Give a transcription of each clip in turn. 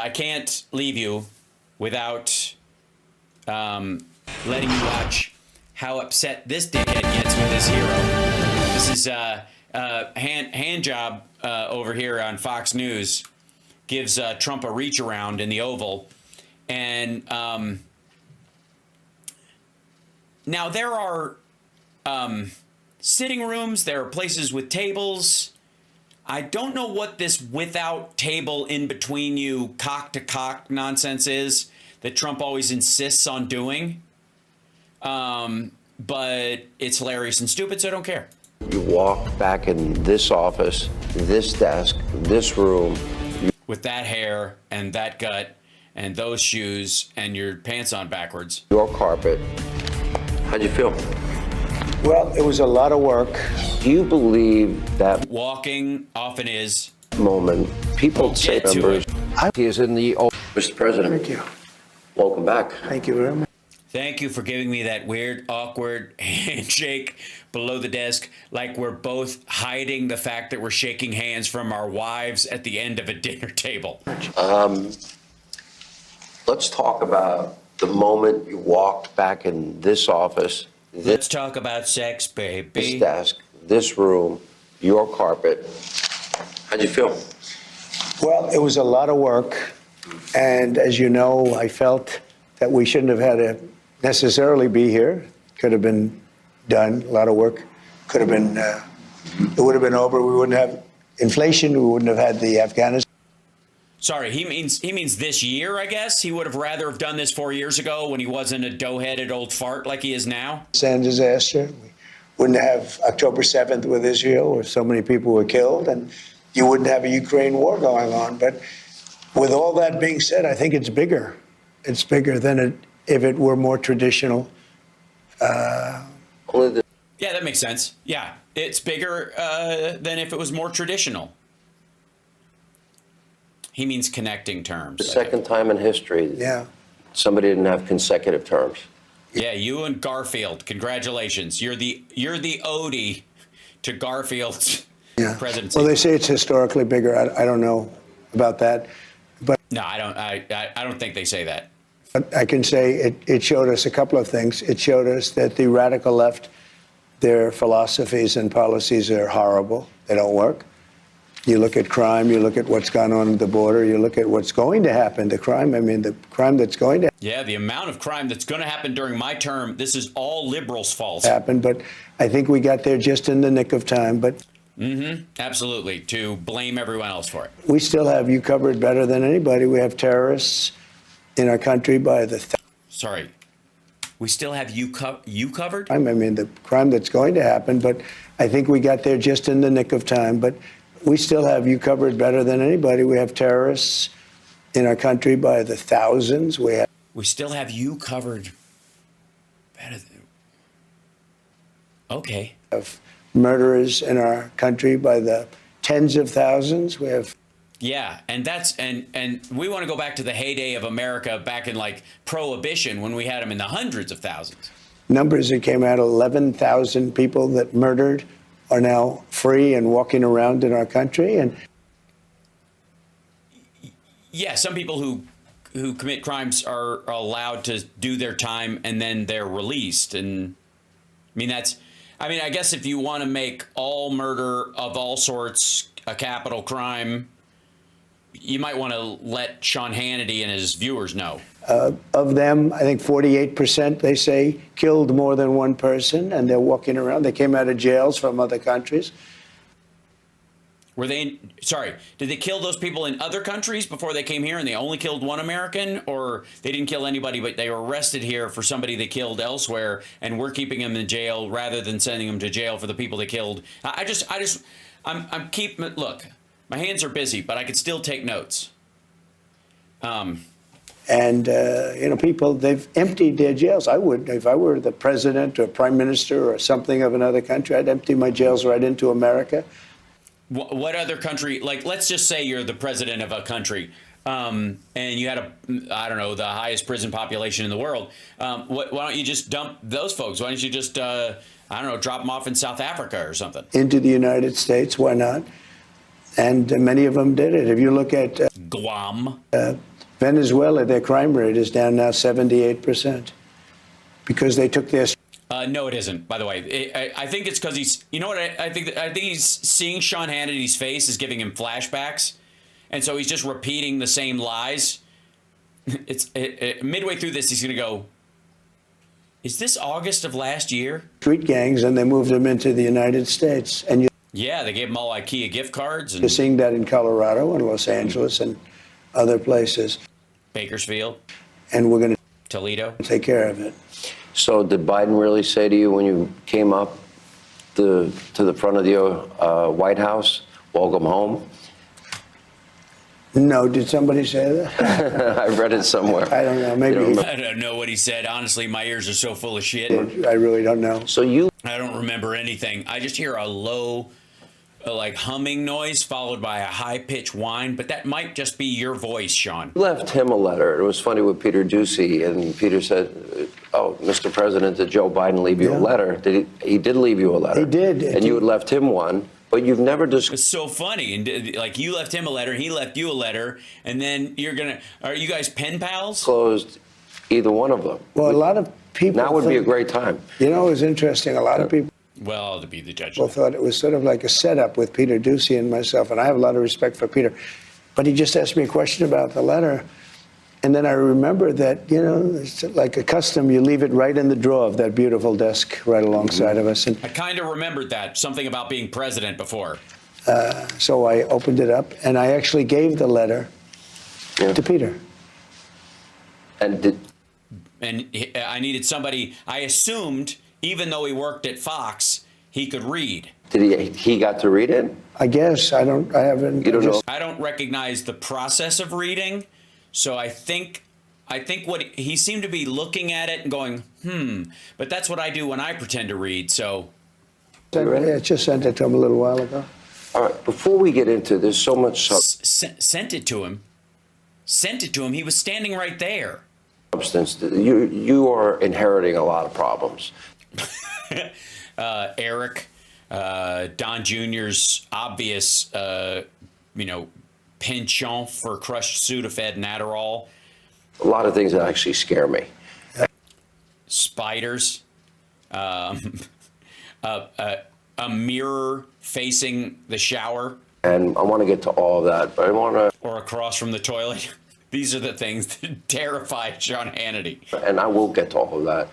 I can't leave you without letting you watch how upset this dickhead gets with his hero. This is hand job over here on Fox News gives Trump a reach around in the Oval, and now there are sitting rooms, there are places with tables. I don't know what this without table in between you cock to cock nonsense is that Trump always insists on doing. But it's hilarious and stupid, so I don't care. You walk back in this office, this desk, this room. With that hair and that gut and those shoes and your pants on backwards. Your carpet. How'd you feel? Well, it was a lot of work. Do you believe that walking often is moment? People say members. He is in the Mr. President. Thank you. Welcome back. Thank you very much. Thank you for giving me that weird, awkward handshake below the desk, like we're both hiding the fact that we're shaking hands from our wives at the end of a dinner table. Let's talk about the moment you walked back in this office. Let's talk about sex, baby. This desk, this room, your carpet. How'd you feel? Well, it was a lot of work. And as you know, I felt that we shouldn't have had to necessarily be here. Could have been done. A lot of work could have been, it would have been over. We wouldn't have inflation. We wouldn't have had the Afghanistan. Sorry, he means this year, I guess. He would have rather have done this 4 years ago when he wasn't a dough-headed old fart like he is now. Disaster. We wouldn't have October 7th with Israel where so many people were killed, and you wouldn't have a Ukraine war going on. But with all that being said, I think it's bigger. It's bigger than if it were more traditional. Yeah, that makes sense. Yeah, it's bigger than if it was more traditional. He means connecting terms. The second time in history, yeah, somebody didn't have consecutive terms. Yeah, you and Garfield, congratulations. You're the Odie to Garfield's presidency. Well, they say it's historically bigger. I don't know about that, but no, I don't think they say that. But I can say it showed us a couple of things. It showed us that the radical left, their philosophies and policies are horrible. They don't work. You look at crime, you look at what's gone on at the border, you look at what's going to happen to crime. I mean, the crime that's going to Yeah, the amount of crime that's going to happen during my term, this is all liberals' fault. happen. But I think we got there just in the nick of time. But absolutely, to blame everyone else for it. we still have you covered better than anybody. We have terrorists in our country by the Sorry. We still have you covered? I mean, the crime that's going to happen. But I think we got there just in the nick of time. But we still have you covered better than anybody. We have terrorists in our country by the thousands. We still have you covered better than... Okay. have murderers in our country by the tens of thousands. We have... Yeah, and that's and we want to go back to the heyday of America back in like Prohibition when we had them in the hundreds of thousands. Numbers that came out, 11,000 people that murdered are now free and walking around in our country. And yeah, some people who commit crimes are allowed to do their time and then they're released. And I mean, I guess if you want to make all murder of all sorts a capital crime, you might want to let Sean Hannity and his viewers know. Of them, I think 48%, they say, killed more than one person, and they're walking around. They came out of jails from other countries. Were they, did they kill those people in other countries before they came here and they only killed one American? Or they didn't kill anybody, but they were arrested here for somebody they killed elsewhere, and we're keeping them in jail rather than sending them to jail for the people they killed? Look, my hands are busy, but I could still take notes. People, they've emptied their jails. I would, if I were the president or prime minister or something of another country, I'd empty my jails right into America. What other country, like, let's just say you're the president of a country, and you had the highest prison population in the world. Why don't you just dump those folks? Why don't you just, drop them off in South Africa or something? Into the United States, why not? And many of them did it. If you look at Guam, Venezuela, their crime rate is down now 78% because they took their. No, it isn't. By the way, I think it's because he's. You know what? I think he's seeing Sean Hannity's face is giving him flashbacks, and so he's just repeating the same lies. It's midway through this, he's going to go. Is this August of last year? Street gangs, and they moved them into the United States, and yeah, they gave them all IKEA gift cards. And you're seeing that in Colorado and Los Angeles and other places. Bakersfield. And we're going to Toledo. take care of it. So did Biden really say to you when you came up to the front of the White House, welcome home? No, did somebody say that? I read it somewhere. I don't know. Maybe. I don't know what he said. Honestly, my ears are so full of shit. I really don't know. So you I don't remember anything. I just hear a low, like humming noise followed by a high-pitched whine, but that might just be your voice, Sean. left him a letter. It was funny with Peter Ducey, and Peter said, "Oh, Mr. President, did Joe Biden leave you a letter?" Did he did leave you a letter. He did. And you had left him one, but you've never discussed. It's so funny, and like you left him a letter, he left you a letter, and then are you guys pen pals? Closed either one of them. Well, a lot of people. Now would be a think- great time. You know, it was interesting. A lot of people Well, to be the judge. thought it was sort of like a setup with Peter Ducey and myself, and I have a lot of respect for Peter. But he just asked me a question about the letter, and then I remember that, you know, it's like a custom, you leave it right in the drawer of that beautiful desk right alongside of us. And I kind of remembered that, something about being president before. so I opened it up, and I actually gave the letter to Peter. And I needed somebody, I assumed, even though he worked at Fox, he could read. Did he got to read it? I guess I haven't. You don't know. I don't recognize the process of reading, so I think what he seemed to be looking at it and going, but that's what I do when I pretend to read, so. I just sent it to him a little while ago. All right, before we get into, there's so much Sent it to him. Sent it to him. He was standing right there. substance. You are inheriting a lot of problems. Eric, Don Jr.'s obvious, penchant for crushed Sudafed and Adderall. A lot of things that actually scare me. Spiders. A mirror facing the shower. And I want to get to all of that, but I want to... Or across from the toilet. These are the things that terrify Sean Hannity. And I will get to all of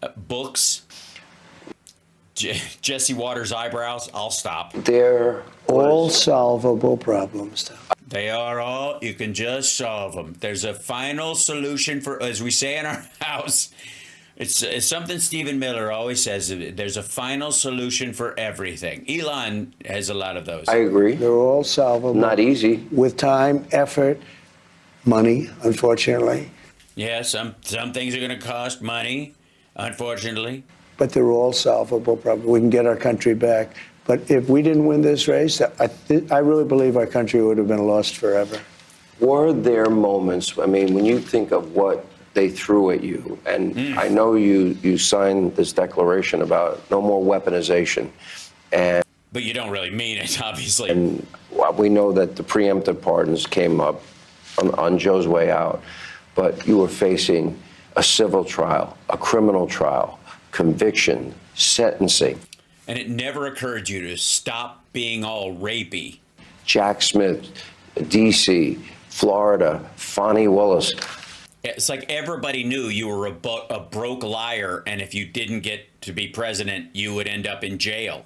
that. Books. Jesse Waters' eyebrows. I'll stop. They're All solvable problems, though. They are all, you can just solve them. There's a final solution for, as we say in our house, it's something Stephen Miller always says, there's a final solution for everything. Elon has a lot of those. I agree. They're all solvable. Not easy. With time, effort, money, unfortunately. Yeah, some things are going to cost money, unfortunately. But they're all solvable problems. We can get our country back. But if we didn't win this race, I really believe our country would have been lost forever. Were there moments, I mean, when you think of what they threw at you, and I know you signed this declaration about no more weaponization, But you don't really mean it, obviously. and we know that the preemptive pardons came up on Joe's way out, but you were facing a civil trial, a criminal trial, conviction, sentencing. And it never occurred to you to stop being all rapey. Jack Smith, D.C., Florida, Fonnie Willis. It's like everybody knew you were a broke liar, and if you didn't get to be president, you would end up in jail,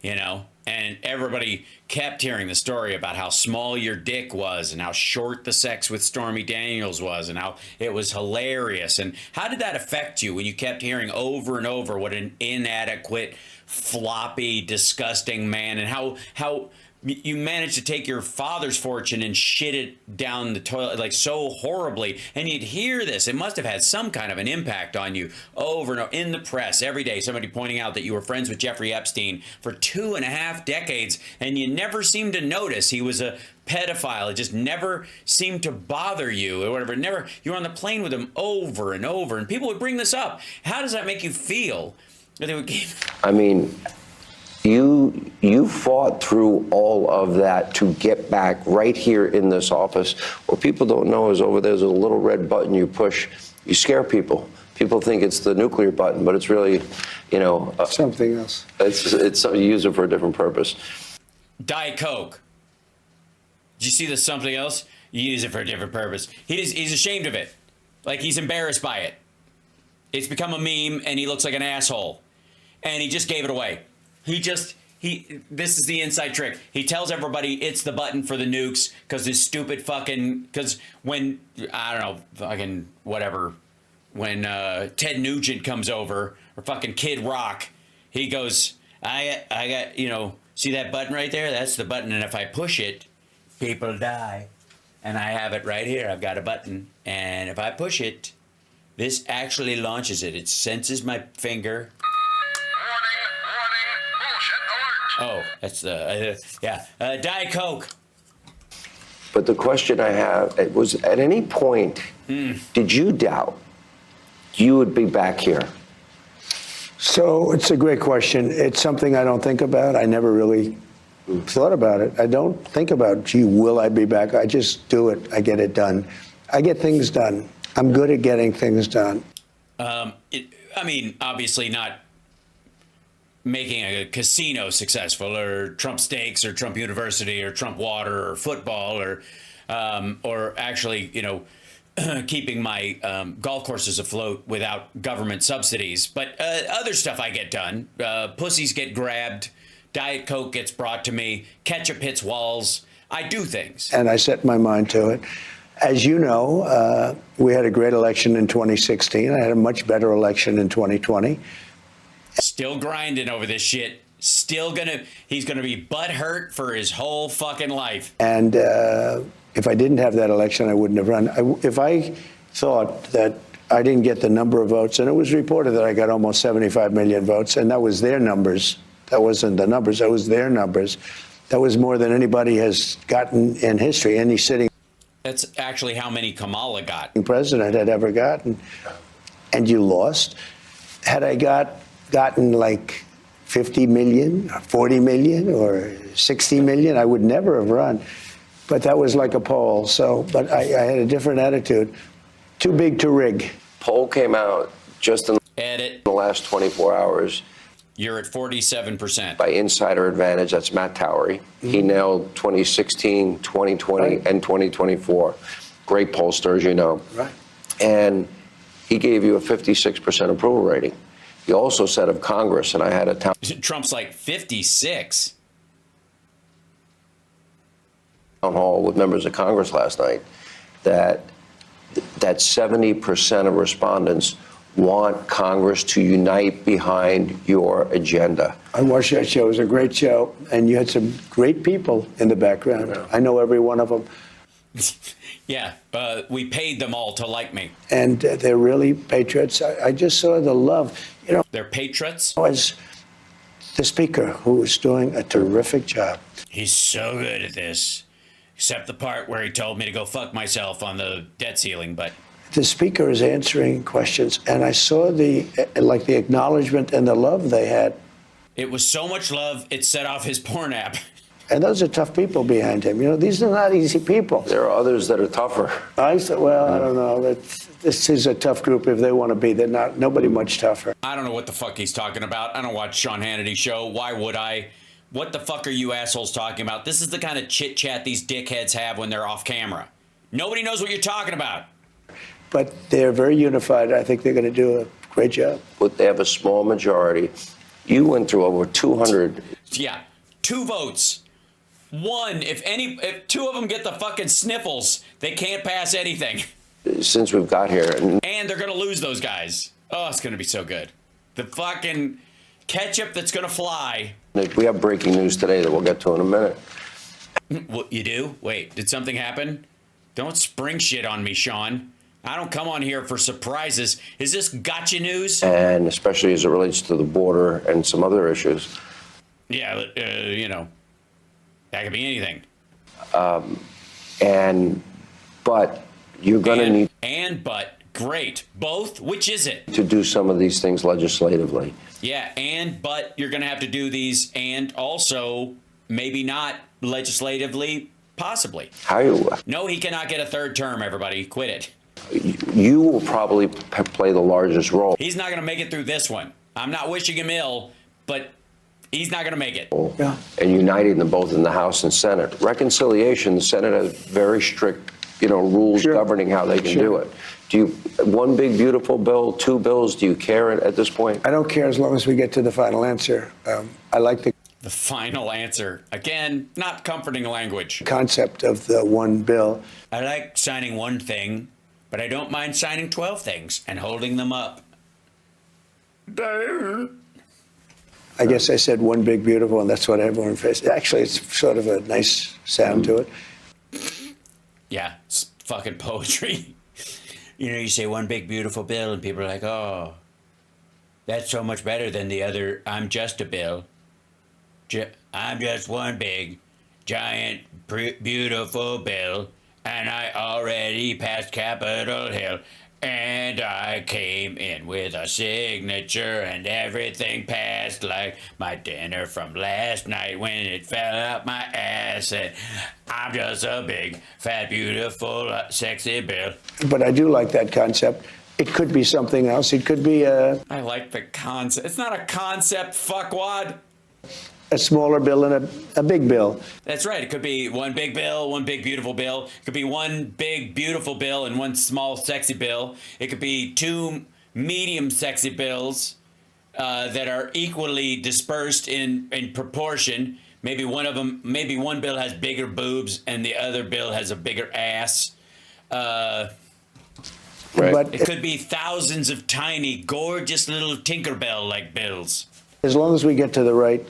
you know? And everybody kept hearing the story about how small your dick was and how short the sex with Stormy Daniels was and how it was hilarious. And how did that affect you when you kept hearing over and over what an inadequate, floppy, disgusting man, and how you managed to take your father's fortune and shit it down the toilet like so horribly, and you'd hear this. It must have had some kind of an impact on you over and over in the press every day. Somebody pointing out that you were friends with Jeffrey Epstein for 2.5 decades, and you never seemed to notice he was a pedophile. It just never seemed to bother you or whatever. Never. You were on the plane with him over and over, and people would bring this up. How does that make you feel? I mean, You fought through all of that to get back right here in this office. What people don't know is over there's a little red button you push. You scare people. People think it's the nuclear button, but it's really, Something else. It's you use it for a different purpose. Diet Coke. Did you see the something else? You use it for a different purpose. He's ashamed of it. Like, he's embarrassed by it. It's become a meme, and he looks like an asshole. And he just gave it away. This is the inside trick. He tells everybody it's the button for the nukes because this stupid because when, I don't know, fucking whatever, when Ted Nugent comes over, or fucking Kid Rock, he goes, I got, see that button right there? That's the button, and if I push it, people die. And I have it right here. I've got a button, and if I push it, this actually launches it. It senses my finger. Oh, that's Diet Coke. But the question I have, it was, at any point, did you doubt you would be back here? So it's a great question. It's something I don't think about. I never really thought about it. I don't think about, gee, will I be back? I just do it. I get it done. I get things done. I'm good at getting things done. Obviously not making a casino successful, or Trump Steaks, or Trump University, or Trump Water, or football, or actually, keeping my golf courses afloat without government subsidies. But other stuff I get done. Pussies get grabbed. Diet Coke gets brought to me. Ketchup hits walls. I do things. And I set my mind to it. As you know, we had a great election in 2016. I had a much better election in 2020. Still grinding over this shit. He's gonna be butthurt for his whole fucking life. And if I didn't have that election, I wouldn't have run. If I thought that I didn't get the number of votes, and it was reported that I got almost 75 million votes, and that was their numbers. That wasn't the numbers. That was their numbers. That was more than anybody has gotten in history. Any sitting That's actually how many Kamala got. President had ever gotten. And you lost. Had I gotten like 50 million, or 40 million, or 60 million, I would never have run. But that was like a poll. But I had a different attitude. Too big to rig. Poll came out just in Edit. the last 24 hours. You're at 47%. By insider advantage, that's Matt Towery. He nailed 2016, 2020, Right. and 2024. Great pollster, as you know. Right. And he gave you a 56% approval rating. He also said of Congress, and I had a town Trump's like 56. hall with members of Congress last night, that 70% of respondents want Congress to unite behind your agenda. I watched that show. It was a great show. And you had some great people in the background. I know every one of them. Yeah, we paid them all to like me. And they're really patriots. I just saw the love. They're patriots. Was the speaker, who was doing a terrific job. He's so good at this, except the part where he told me to go fuck myself on the debt ceiling. But The speaker is answering questions, and I saw the acknowledgement and the love they had. it was so much love, it set off his porn app. And those are tough people behind him. These are not easy people. There are others that are tougher. I said, well, I don't know. This is a tough group if they want to be. They're not. Nobody much tougher. I don't know what the fuck he's talking about. I don't watch Sean Hannity show. Why would I? What the fuck are you assholes talking about? This is the kind of chit chat these dickheads have when they're off camera. Nobody knows what you're talking about. But they're very unified. I think they're going to do a great job. But they have a small majority. You went through over 200. Yeah, 2 votes. One, if two of them get the fucking sniffles, they can't pass anything. Since we've got here. And they're going to lose those guys. Oh, it's going to be so good. The fucking ketchup that's going to fly. We have breaking news today that we'll get to in a minute. What, you do? Wait, did something happen? Don't spring shit on me, Sean. I don't come on here for surprises. Is this gotcha news? And especially as it relates to the border and some other issues. Yeah, that could be anything. But you're going to need. But Great. Both? Which is it? to do some of these things legislatively. Yeah, but you're going to have to do these and also maybe not legislatively, possibly. No, he cannot get a third term, everybody. Quit it. You will probably play the largest role. He's not going to make it through this one. I'm not wishing him ill, but he's not going to make it. Yeah. And uniting them both in the House and Senate. Reconciliation, the Senate has very strict, rules governing how they can do it. Do you, one big beautiful bill, two bills, do you care at this point? I don't care as long as we get to the final answer. I like The final answer. Again, not comforting language. concept of the one bill. I like signing one thing, but I don't mind signing 12 things and holding them up. I guess I said one big beautiful, and that's what everyone faces. Actually, it's sort of a nice sound to it. Yeah, it's fucking poetry. You say one big beautiful bill and people are like, oh, that's so much better than the other. I'm just a bill. I'm just one big, giant, beautiful bill. And I already passed Capitol Hill. And I came in with a signature and everything passed like my dinner from last night when it fell out my ass. And I'm just a big, fat, beautiful, sexy bill. But I do like that concept. It could be something else. It could be I like the concept. It's not a concept, fuckwad. a smaller bill and a big bill. That's right. It could be one big bill, one big beautiful bill. It could be one big beautiful bill and one small sexy bill. It could be two medium sexy bills that are equally dispersed in proportion. Maybe one bill has bigger boobs and the other bill has a bigger ass. Right. But It could be thousands of tiny, gorgeous little Tinkerbell-like bills. as long as we get to the right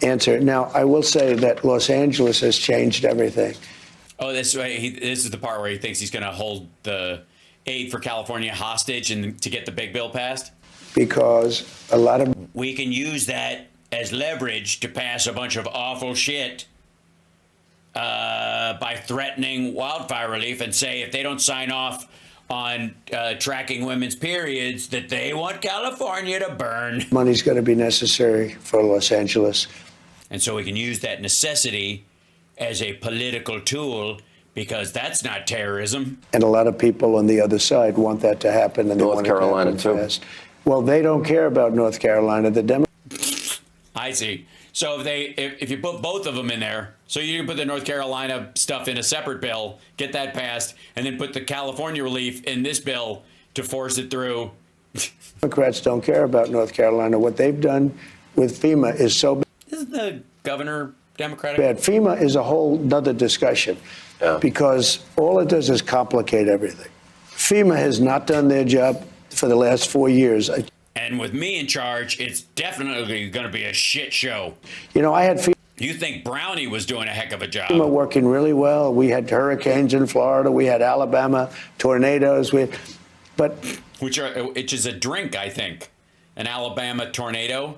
answer. Now, I will say that Los Angeles has changed everything. Oh, that's right. This is the part where he thinks he's going to hold the aid for California hostage and to get the big bill passed. Because a lot of We can use that as leverage to pass a bunch of awful shit by threatening wildfire relief and say if they don't sign off on tracking women's periods, that they want California to burn. money's going to be necessary for Los Angeles. And so we can use that necessity as a political tool because that's not terrorism. And a lot of people on the other side want that to happen. And they North want it to Carolina, happen too. fast. Well, they don't care about North Carolina. The I see. So if you put both of them in there, so you can put the North Carolina stuff in a separate bill, get that passed, and then put the California relief in this bill to force it through. Democrats don't care about North Carolina. What they've done with FEMA is so Isn't the governor Democratic? bad. FEMA is a whole nother discussion because all it does is complicate everything. FEMA has not done their job for the last 4 years. And with me in charge, it's definitely going to be a shit show. I had FEMA You think Brownie was doing a heck of a job. working really well. We had hurricanes in Florida. We had Alabama tornadoes. But Which is a drink, I think. An Alabama tornado.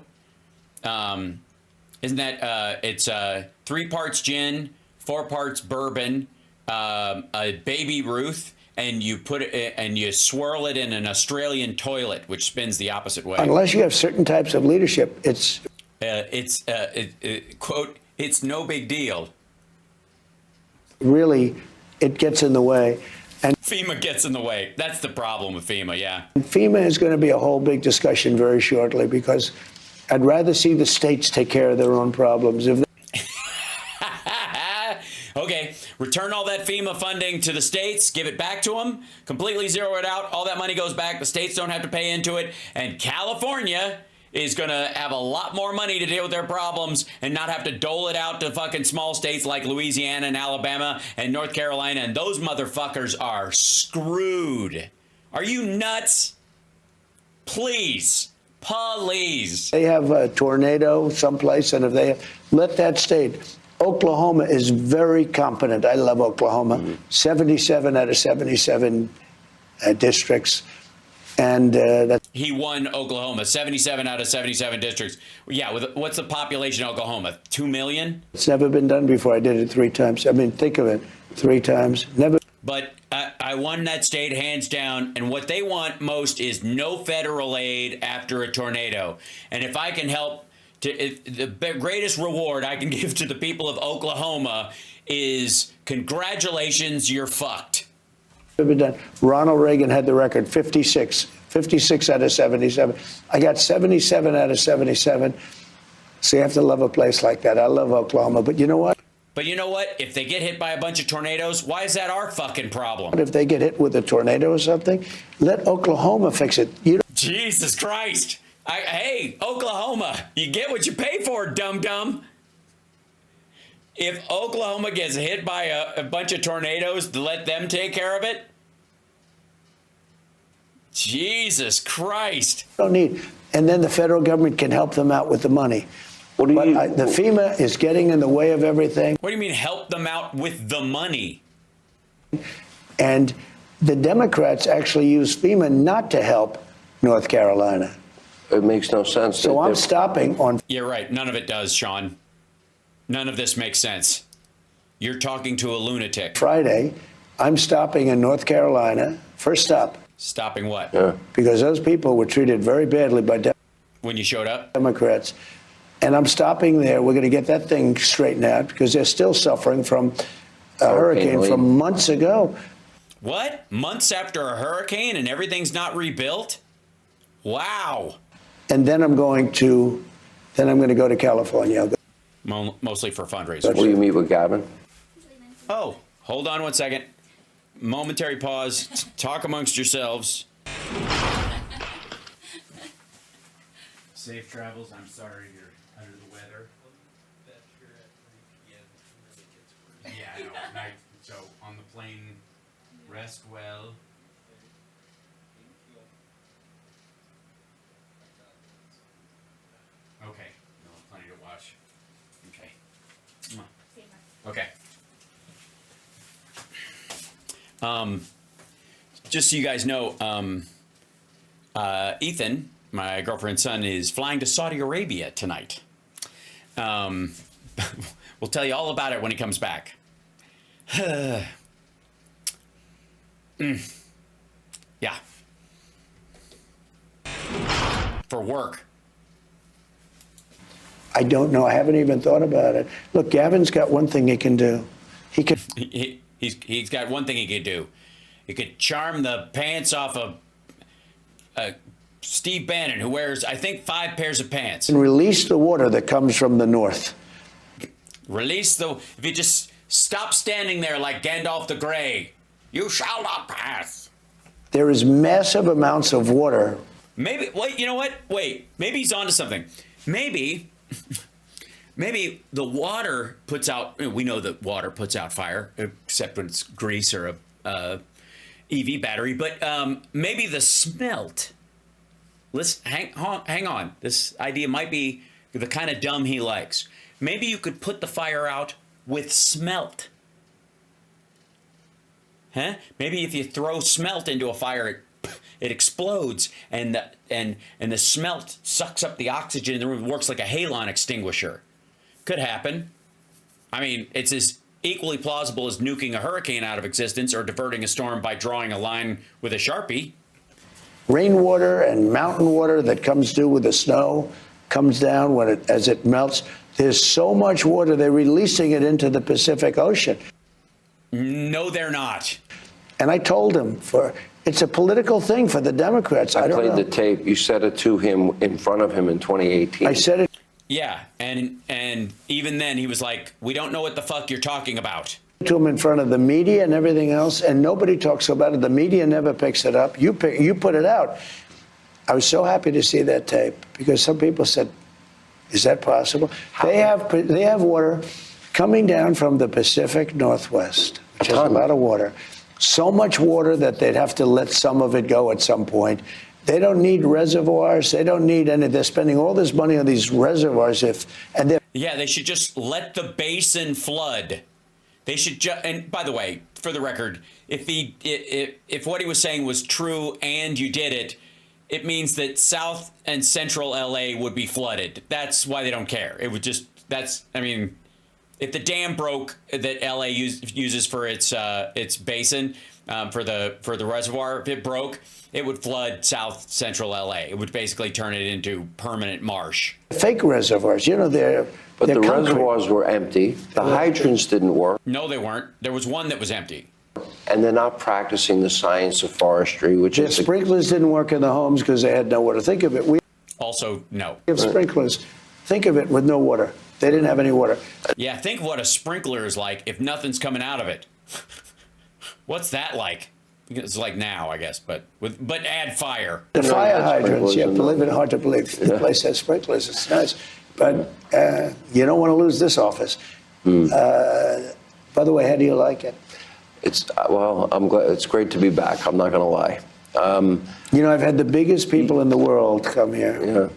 Isn't that, it's 3 parts gin, 4 parts bourbon, a Baby Ruth, and you put it and you swirl it in an Australian toilet, which spins the opposite way. unless you have certain types of leadership, it's quote, it's no big deal. really, it gets in the way. And FEMA gets in the way. That's the problem with FEMA, yeah. FEMA is going to be a whole big discussion very shortly because I'd rather see the states take care of their own problems. If Okay, return all that FEMA funding to the states, give it back to them, completely zero it out. All that money goes back. The states don't have to pay into it. And California is going to have a lot more money to deal with their problems and not have to dole it out to fucking small states like Louisiana and Alabama and North Carolina. And those motherfuckers are screwed. Are you nuts? Please. Please. they have a tornado someplace, and if they let that state, Oklahoma is very competent. I love Oklahoma. 77 out of 77 districts. And that's He won Oklahoma, 77 out of 77 districts. Yeah, what's the population of Oklahoma? 2 million? it's never been done before. I did it 3 times. I mean, think of it, 3 times. Never. But I won that state hands down. And what they want most is no federal aid after a tornado. And if I can help, the greatest reward I can give to the people of Oklahoma is congratulations, you're fucked. Ronald Reagan had the record, 56 out of 77. I got 77 out of 77. So you have to love a place like that. I love Oklahoma. But you know what? But you know what? If they get hit by a bunch of tornadoes, why is that our fucking problem? If they get hit with a tornado or something, let Oklahoma fix it. Jesus Christ. Hey, Oklahoma, you get what you pay for, dum-dum. If Oklahoma gets hit by a bunch of tornadoes, to let them take care of it? Jesus Christ. Don't need. And then the federal government can help them out with the money. The FEMA is getting in the way of everything. What do you mean help them out with the money? And the Democrats actually use FEMA not to help North Carolina. It makes no sense. So I'm stopping on. You're right. None of it does, Sean. None of this makes sense. You're talking to a lunatic. Friday, I'm stopping in North Carolina. First stop. Stopping what? Yeah. Because those people were treated very badly by When you showed up? Democrats. And I'm stopping there. We're going to get that thing straightened out because they're still suffering from a hurricane from months ago. What? Months after a hurricane and everything's not rebuilt? Wow. And then I'm going to go to California. Mostly for fundraisers. Will you meet with Gavin? Oh, hold on one second. Momentary pause. Talk amongst yourselves. Safe travels. I'm sorry you're under the weather. Yeah, I know. Night. So on the plane, rest well. Okay. No, plenty to watch. Okay. Okay. Just so you guys know, Ethan, my girlfriend's son, is flying to Saudi Arabia tonight. We'll tell you all about it when he comes back. Yeah. For work. I don't know. I haven't even thought about it. Look, Gavin's got one thing he can do. He can. He's got one thing he could do. He could charm the pants off of Steve Bannon, who wears, I think, 5 pairs of pants. And release the water that comes from the north. If you just stop standing there like Gandalf the Grey, you shall not pass. There is massive amounts of water. Maybe, wait, you know what? Wait, maybe he's onto something. Maybe the water puts out, we know that water puts out fire, except when it's grease or a EV battery, but maybe the smelt. Hang on. This idea might be the kind of dumb he likes. Maybe you could put the fire out with smelt. Huh? Maybe if you throw smelt into a fire, it explodes, and the smelt sucks up the oxygen in the room, works like a halon extinguisher. Could happen. I mean, it's as equally plausible as nuking a hurricane out of existence or diverting a storm by drawing a line with a Sharpie. Rainwater and mountain water that comes due with the snow comes down as it melts. There's so much water, they're releasing it into the Pacific Ocean. No, they're not. And I told him, it's a political thing for the Democrats. I don't know. I played the tape. You said it to him in front of him in 2018. I said it. Yeah, and even then he was like, we don't know what the fuck you're talking about. To him in front of the media and everything else, and nobody talks about it. The media never picks it up. You put it out. I was so happy to see that tape because some people said, is that possible? They have water coming down from the Pacific Northwest, which has a lot of water. So much water that they'd have to let some of it go at some point. They don't need reservoirs. They don't need any. They're spending all this money on these reservoirs. They should just let the basin flood. They should and by the way, for the record, if what he was saying was true and you did it, it means that South and Central LA would be flooded. That's why they don't care. It would just, if the dam broke that LA uses for its basin, for the reservoir, if it broke, it would flood south central LA. It would basically turn it into permanent marsh. Fake reservoirs, But they're the concrete. reservoirs were empty. The hydrants didn't work. No, they weren't. There was one that was empty. And they're not practicing the science of forestry, which The is sprinklers didn't work in the homes because they had no water. Think of it. We Also, no. have sprinklers. Think of it with no water. They didn't have any water. Yeah, think of what a sprinkler is like if nothing's coming out of it. What's that like? It's like now, I guess, but add fire. The fire had hydrants, sprinklers yeah, in believe them. it, hard to believe. The place has sprinklers. It's nice. But you don't want to lose this office. By the way, how do you like it? Well, I'm glad. It's great to be back. I'm not going to lie. I've had the biggest people in the world come here, Yeah.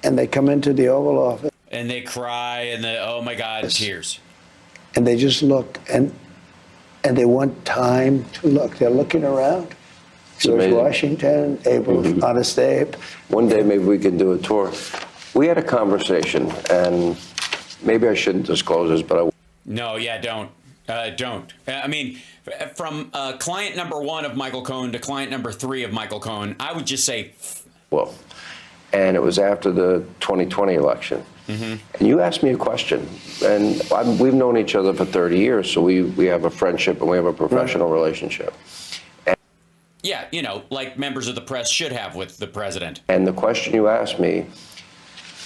and they come into the Oval Office, And they cry and oh my God, tears. and they just look, and they want time to look. They're looking around. George amazing. Washington, Abe, Honest Abe. One day maybe we can do a tour. We had a conversation, and maybe I shouldn't disclose this, but No, yeah, don't. Don't. I mean, from client number 1 of Michael Cohen to client number 3 of Michael Cohen, I would just say, will. And it was after the 2020 election. And you asked me a question, and we've known each other for 30 years, so we have a friendship and we have a professional relationship. yeah, like members of the press should have with the president. And the question you asked me,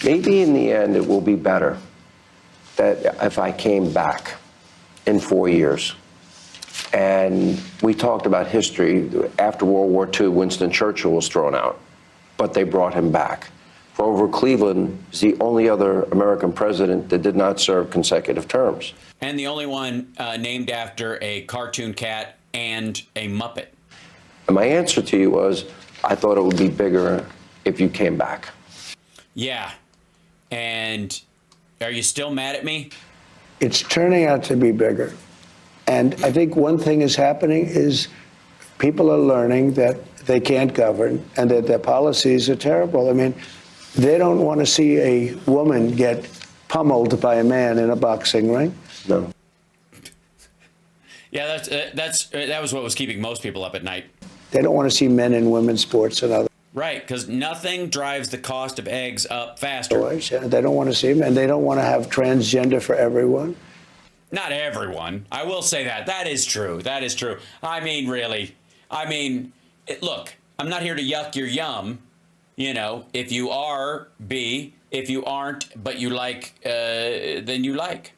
maybe in the end it will be better that if I came back in 4 years. And we talked about history. After World War II, Winston Churchill was thrown out, but they brought him back. Grover Cleveland is the only other American president that did not serve consecutive terms. And the only one named after a cartoon cat and a Muppet. And my answer to you was, I thought it would be bigger if you came back. Yeah. And are you still mad at me? It's turning out to be bigger. And I think one thing is happening is people are learning that they can't govern and that their policies are terrible. I mean, they don't want to see a woman get pummeled by a man in a boxing ring. No. Yeah, that was what was keeping most people up at night. They don't want to see men in women's sports and other Right, because nothing drives the cost of eggs up faster. ways. They don't want to see them, and they don't want to have transgender for everyone. Not everyone. I will say that. That is true. That is true. I mean, really. I mean, look, I'm not here to yuck your yum. If you are, B. If you aren't, but you like, then you like.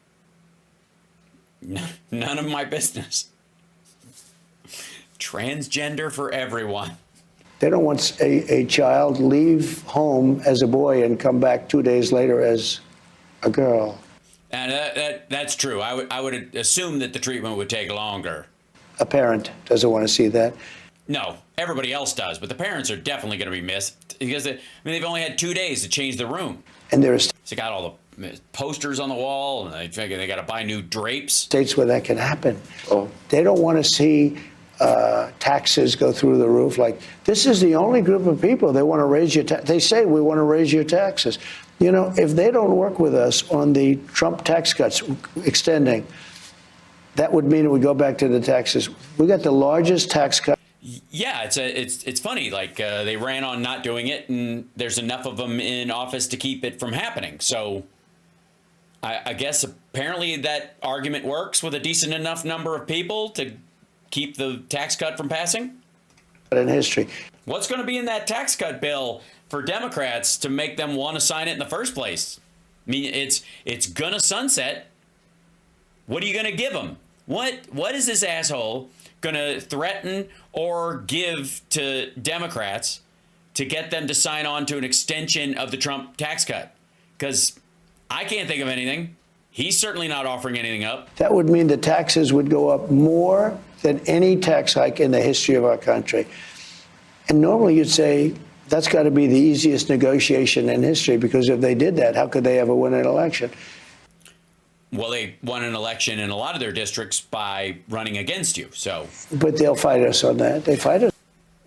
None of my business. Transgender for everyone. They don't want a child leave home as a boy and come back 2 days later as a girl. And that's true. I would assume that the treatment would take longer. A parent doesn't want to see that. No, everybody else does, but the parents are definitely going to be missed because they've only had 2 days to change the room. And there are They got all the posters on the wall, and they figure they got to buy new drapes. states where that can happen. Oh. They don't want to see taxes go through the roof. Like, this is the only group of people they want to raise your taxes. They say, we want to raise your taxes. If they don't work with us on the Trump tax cuts extending, that would mean we go back to the taxes. We got the largest tax cut. Yeah, it's funny. Like they ran on not doing it, and there's enough of them in office to keep it from happening. So I guess apparently that argument works with a decent enough number of people to keep the tax cut from passing. In history. What's going to be in that tax cut bill for Democrats to make them want to sign it in the first place? I mean, it's going to sunset. What are you going to give them? What is this asshole going to threaten or give to Democrats to get them to sign on to an extension of the Trump tax cut? Because I can't think of anything. He's certainly not offering anything up. That would mean the taxes would go up more than any tax hike in the history of our country. And normally you'd say that's got to be the easiest negotiation in history, because if they did that, how could they ever win an election? Well, they won an election in a lot of their districts by running against you. So, But they'll fight us on that. They fight us.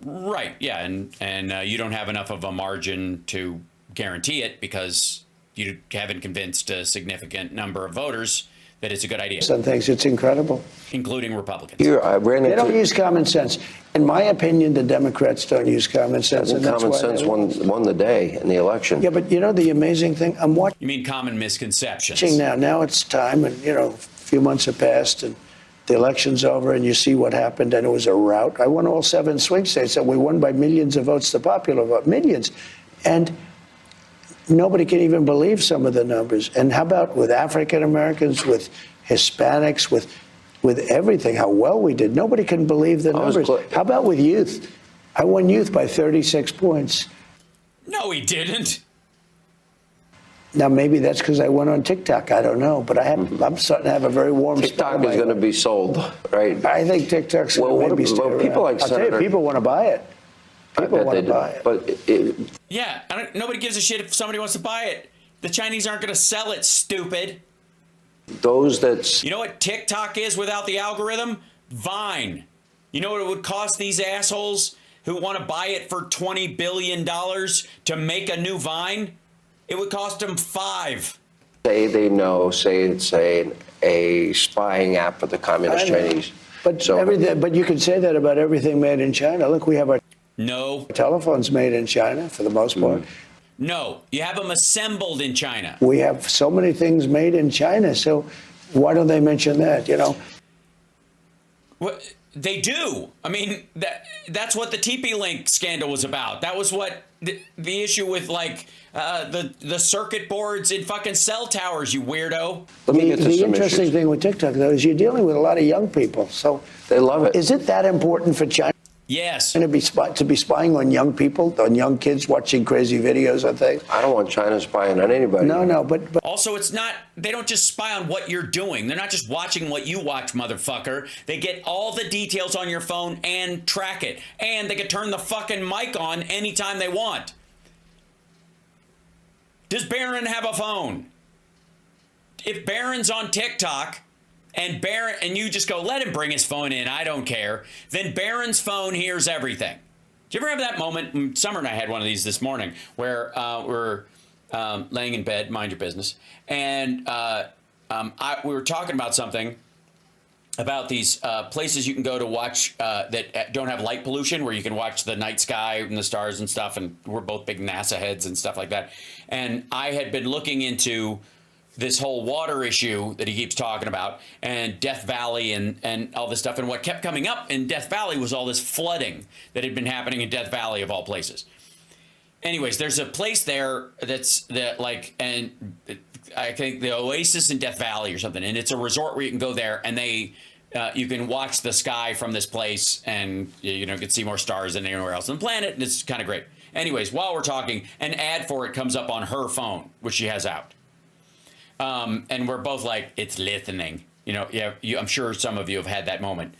right, yeah, and you don't have enough of a margin to guarantee it because you haven't convinced a significant number of voters that it's a good idea, Some things, it's incredible. including Republicans. Here, I ran They don't into use common sense. In my opinion, the Democrats don't use common sense. And that's common why sense they- won the day in the election. Yeah, but you know the amazing thing? I'm watching You mean common misconceptions? now. Now it's time, and a few months have passed, and the election's over, and you see what happened, and it was a rout. I won all 7 swing states, and we won by millions of votes, the popular vote, millions. And nobody can even believe some of the numbers. And how about with African Americans, with Hispanics, with everything, how well we did? Nobody can believe the numbers. How about with youth? I won youth by 36 points. No, he didn't. Now, maybe that's because I went on TikTok. I don't know. But I'm starting to have a very warm spot. TikTok is going to be sold, right? I think TikTok's going to be well, people like I'll tell you, people want to buy it. People want to buy it. But Yeah, nobody gives a shit if somebody wants to buy it. The Chinese aren't going to sell it, stupid. those that... You know what TikTok is without the algorithm? Vine. You know what it would cost these assholes who want to buy it for $20 billion to make a new Vine? It would cost them $5. say they know, say it's a spying app for the communist Chinese. But but you can say that about everything made in China. Look, we have our telephones made in China for the most part. No, you have them assembled in China. We have so many things made in China. So why don't they mention that? What they do. I mean, that's what the TP-Link scandal was about. That was what the issue with the circuit boards in fucking cell towers, you weirdo. The interesting thing with TikTok, though, is you're dealing with a lot of young people. So they love it. Is it that important for China? Yes. To be spying on young people, on young kids watching crazy videos and things? I don't want China spying on anybody. No, but also, it's not, they don't just spy on what you're doing. They're not just watching what you watch, motherfucker. They get all the details on your phone and track it. And they can turn the fucking mic on anytime they want. Does Barron have a phone? If Barron's on TikTok and you just go, let him bring his phone in, I don't care, then Barron's phone hears everything. Do you ever have that moment? Summer and I had one of these this morning where we're laying in bed, mind your business, and we were talking about something about these places you can go to watch that don't have light pollution, where you can watch the night sky and the stars and stuff, and we're both big NASA heads and stuff like that. And I had been looking into this whole water issue that he keeps talking about, and Death Valley and all this stuff. And what kept coming up in Death Valley was all this flooding that had been happening in Death Valley, of all places. Anyways, there's a place there and I think the Oasis in Death Valley or something, and it's a resort where you can go there and you can watch the sky from this place, and you can see more stars than anywhere else on the planet, and it's kind of great. Anyways, while we're talking, an ad for it comes up on her phone, which she has out. And we're both like, it's listening. I'm sure some of you have had that moment.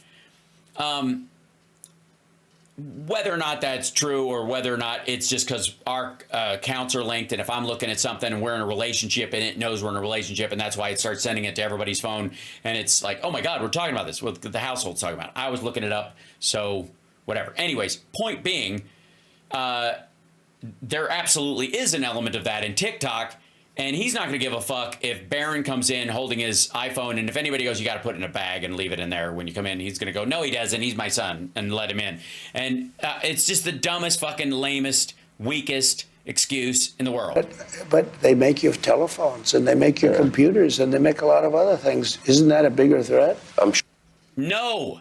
Whether or not that's true, or whether or not it's just because our accounts are linked, and if I'm looking at something and we're in a relationship and it knows we're in a relationship, and that's why it starts sending it to everybody's phone, and it's like, oh my God, we're talking about this. What the household's talking about. I was looking it up, so whatever. Anyways, point being, there absolutely is an element of that in TikTok. And he's not going to give a fuck if Barron comes in holding his iPhone, and if anybody goes, you got to put it in a bag and leave it in there when you come in, he's going to go, no, he doesn't. He's my son, and let him in. And it's just the dumbest, fucking lamest, weakest excuse in the world. But they make you telephones, and they make you computers, and they make a lot of other things. Isn't that a bigger threat? No.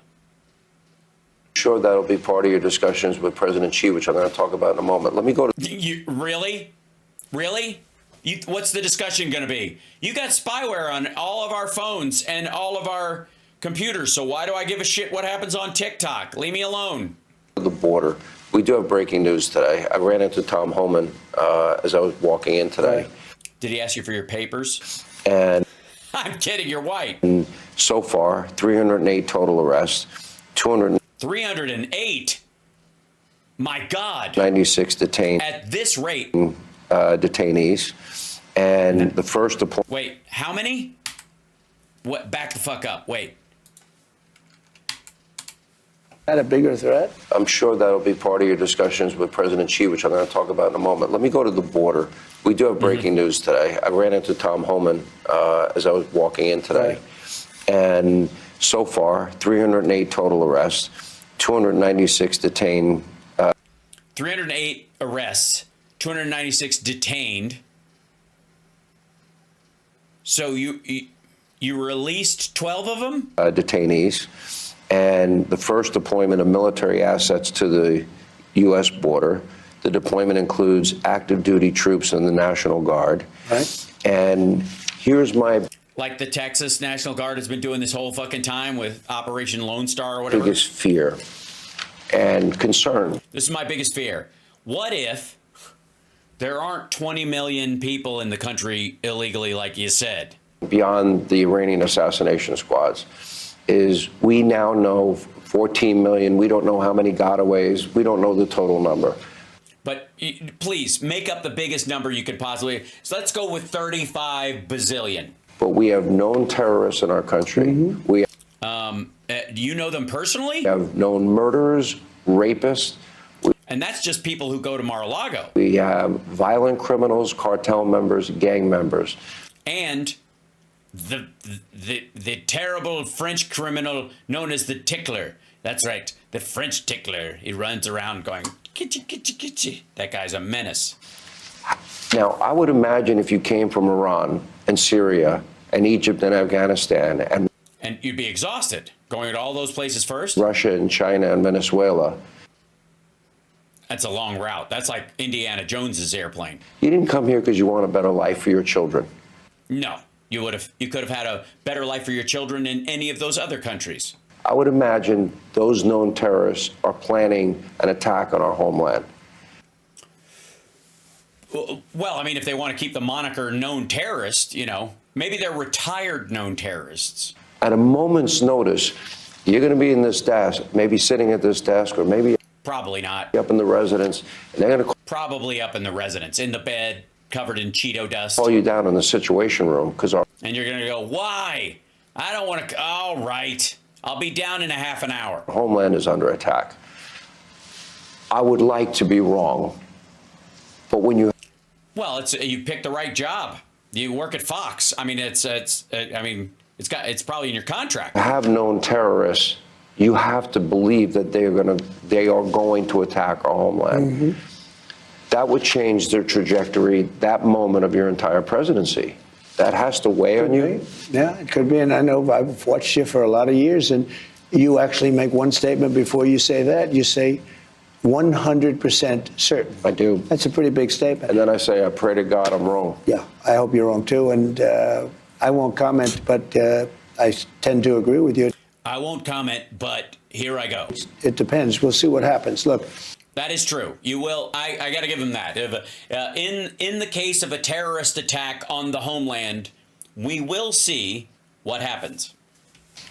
Sure that'll be part of your discussions with President Xi, which I'm going to talk about in a moment. Let me go to... You really? What's the discussion going to be? You got spyware on all of our phones and all of our computers, so why do I give a shit what happens on TikTok? Leave me alone. The border. We do have breaking news today. I ran into Tom Homan as I was walking in today. Did he ask you for your papers? And I'm kidding, you're white. So far, 308 total arrests, 308? My God. 96 detained. At this rate. Detainees. And the first deployment. Wait, how many? What? Back the fuck up. Wait. That a bigger threat? I'm sure that'll be part of your discussions with President Xi, which I'm going to talk about in a moment. Let me go to the border. We do have breaking news today. I ran into Tom Homan as I was walking in today. Right. And so far, 308 total arrests, 296 detained. 308 arrests, 296 detained. So you released 12 of them? Detainees. And the first deployment of military assets to the U.S. border. The deployment includes active duty troops in the National Guard. Right. And here's my Like the Texas National Guard has been doing this whole fucking time with Operation Lone Star or whatever. biggest fear and concern. This is my biggest fear. What if there aren't 20 million people in the country illegally, like you said? Beyond the Iranian assassination squads is we now know 14 million. We don't know how many gotaways. We don't know the total number. But please make up the biggest number you could possibly. So let's go with 35 bazillion. But we have known terrorists in our country. We Do you know them personally? have known murderers, rapists. And that's just people who go to Mar-a-Lago. We have violent criminals, cartel members, gang members. And the terrible French criminal known as the Tickler. That's right, the French Tickler. He runs around going, kitchy, kitchy, kitchy. That guy's a menace. Now, I would imagine if you came from Iran and Syria and Egypt and Afghanistan and you'd be exhausted going to all those places first. Russia and China and Venezuela, That's a long route. That's like Indiana Jones's airplane. you didn't come here because you want a better life for your children. No, you could have had a better life for your children in any of those other countries. I would imagine those known terrorists are planning an attack on our homeland. Well, I mean, if they want to keep the moniker known terrorist, maybe they're retired known terrorists. At a moment's notice, you're going to be in this desk, maybe sitting at this desk, or maybe Probably not. up in the residence, and they're going to Probably up in the residence, in the bed, covered in Cheeto dust. call you down in the Situation Room because our And you're going to go, why? I don't want to. All right. I'll be down in a half an hour. homeland is under attack. I would like to be wrong, but when you Well, you picked the right job. You work at Fox. I mean, it's probably in your contract. have known terrorists, you have to believe that they are going to attack our homeland. That would change their trajectory, that moment of your entire presidency. That has to weigh on you. Yeah, it could be. And I know I've watched you for a lot of years, and you actually make one statement before you say that. You say 100% certain. I do. That's a pretty big statement. And then I say, I pray to God I'm wrong. Yeah, I hope you're wrong too. And I won't comment, but I tend to agree with you. I won't comment, but here I go. It depends. We'll see what happens. Look. That is true. You will. I got to give him that. In the case of a terrorist attack on the homeland, we will see what happens.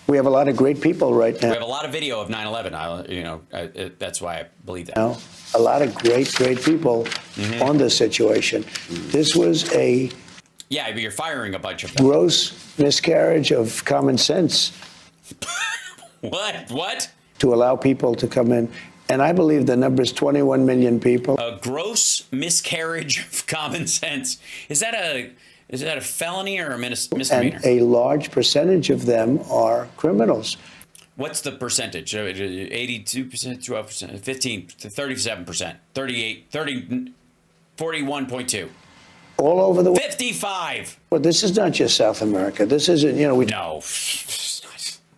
We have a lot of great people right now. We have a lot of video of 9/11. That's why I believe that. Now, a lot of great people on this situation. This was a Yeah, but you're firing a bunch of them. gross miscarriage of common sense What? to allow people to come in. And I believe the number is 21 million people. A gross miscarriage of common sense. Is that a felony or a misdemeanor? And a large percentage of them are criminals. What's the percentage? 82%, 12%, 15 to 37%, 38, 30, 41.2. All over the world. 55. Well, this is not just South America. This isn't, we No.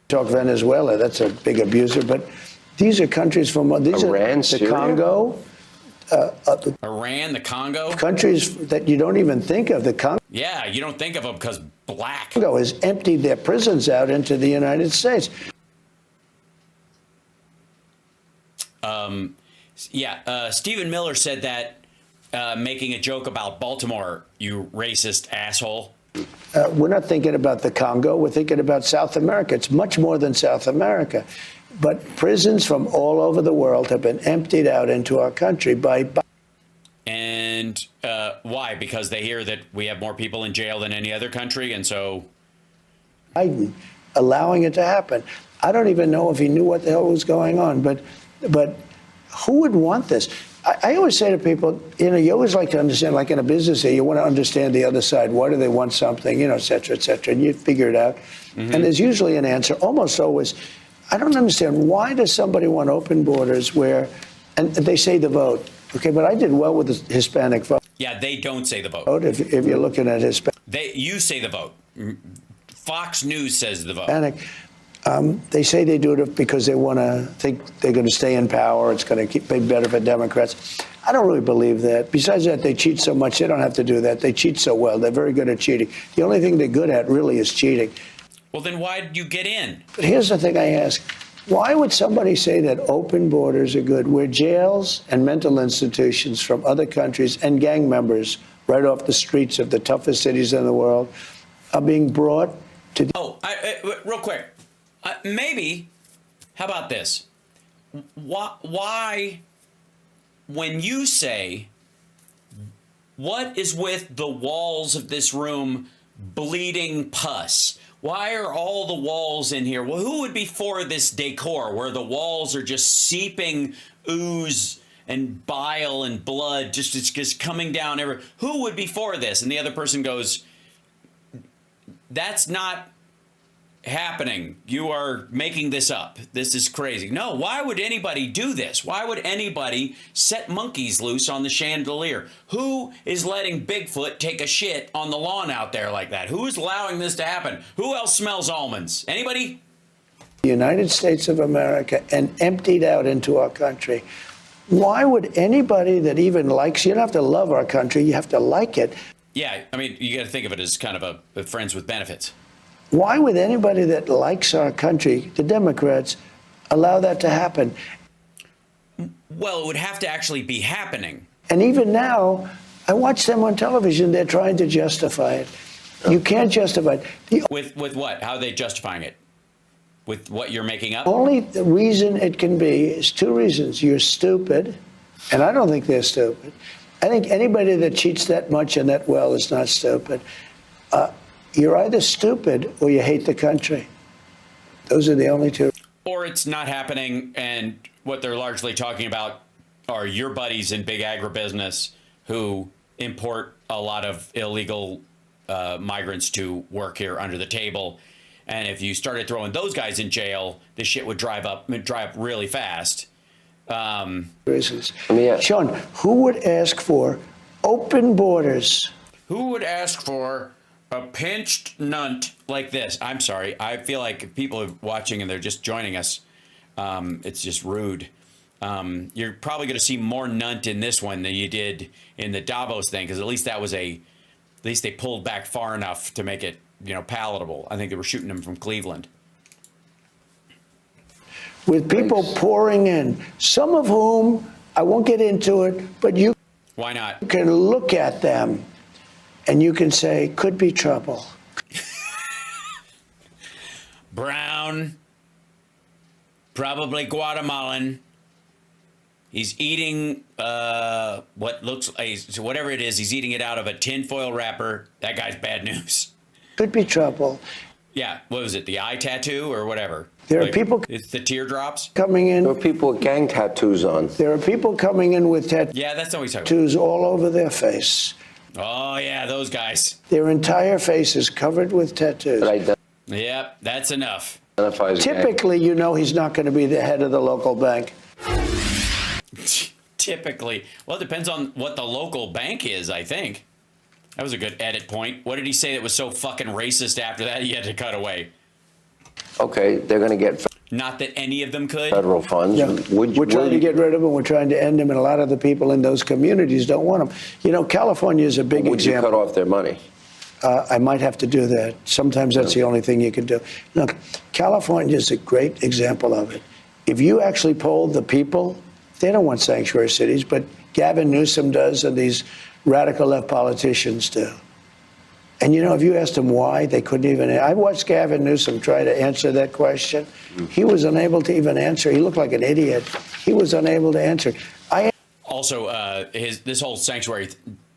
talk Venezuela. That's a big abuser. But these are countries from Iran, the Syria? Congo. Iran, the Congo. Countries that you don't even think of. The Congo Yeah, you don't think of them because black. has emptied their prisons out into the United States. Stephen Miller said that, making a joke about Baltimore, you racist asshole. We're not thinking about the Congo. We're thinking about South America. It's much more than South America. But prisons from all over the world have been emptied out into our country by. And why? Because they hear that we have more people in jail than any other country, and so Biden allowing it to happen. I don't even know if he knew what the hell was going on. But who would want this? I always say to people, you always like to understand, like in a business here, you want to understand the other side. Why do they want something, et cetera, and you figure it out. Mm-hmm. And there's usually an answer, almost always. I don't understand, why does somebody want open borders where, and they say the vote, okay, but I did well with the Hispanic vote. Yeah, they don't say the vote. If you're looking at Hispanic. You say the vote. Fox News says the vote. Hispanic. They say they do it because they want to think they're going to stay in power. It's going to be better for Democrats. I don't really believe that. Besides that, they cheat so much. They don't have to do that. They cheat so well. They're very good at cheating. The only thing they're good at really is cheating. Well, then why did you get in? But here's the thing I ask. Why would somebody say that open borders are good, where jails and mental institutions from other countries and gang members right off the streets of the toughest cities in the world are being brought to... Real quick. Maybe, how about this? Why, when you say, what is with the walls of this room bleeding pus? Why are all the walls in here? Well, who would be for this decor where the walls are just seeping ooze and bile and blood, just coming down everywhere? Who would be for this? And the other person goes, that's not happening. You are making this up. This is crazy. No, why would anybody do this? Why would anybody set monkeys loose on the chandelier? Who is letting Bigfoot take a shit on the lawn out there like that? Who is allowing this to happen? Who else smells almonds? Anybody? The United States of America and emptied out into our country. Why would anybody that even likes, you don't have to love our country, you have to like it. Yeah, I mean, you got to think of it as kind of a friends with benefits. Why would anybody that likes our country, the Democrats, allow that to happen? Well, it would have to actually be happening. And even now, I watch them on television. They're trying to justify it. You can't justify it. With what? How are they justifying it? With what you're making up? Only the reason it can be is two reasons. You're stupid, and I don't think they're stupid. I think anybody that cheats that much and that well is not stupid. You're either stupid or you hate the country. Those are the only two. Or it's not happening, and what they're largely talking about are your buddies in big agribusiness who import a lot of illegal migrants to work here under the table. And if you started throwing those guys in jail, this shit would dry up really fast. Reasons. Sean, who would ask for open borders? Who would ask for a pinched nunt like this? I'm sorry. I feel like if people are watching and they're just joining us, it's just rude. You're probably going to see more nunt in this one than you did in the Davos thing, because at least they pulled back far enough to make it, palatable. I think they were shooting them from Cleveland. With people pouring in, some of whom, I won't get into it, but you Why not? can look at them and you can say, could be trouble. Brown, probably Guatemalan. He's eating what looks like, whatever it is, he's eating it out of a tinfoil wrapper. That guy's bad news. Could be trouble. Yeah, what was it, the eye tattoo or whatever? There are people It's the teardrops? coming in. There are people with gang tattoos on. There are people coming in with Yeah, that's what he's talking about. tattoos all over their face. Oh, yeah, those guys. Their entire face is covered with tattoos. That Yep, that's enough. identifies gang. Typically, he's not going to be the head of the local bank. Typically. Well, it depends on what the local bank is, I think. That was a good edit point. What did he say that was so fucking racist after that he had to cut away? Okay, they're going to get Not that any of them could. federal funds. Yeah. We're trying to get rid of them. We're trying to end them, and a lot of the people in those communities don't want them. California is a big Would you example. cut off their money? I might have to do that. Sometimes that's the only thing you can do. Look, California is a great example of it. If you actually polled the people, they don't want sanctuary cities, but Gavin Newsom does, and these radical left politicians do. And if you asked them why, they couldn't even. I watched Gavin Newsom try to answer that question. He was unable to even answer. He looked like an idiot. He was unable to answer. Also, this whole sanctuary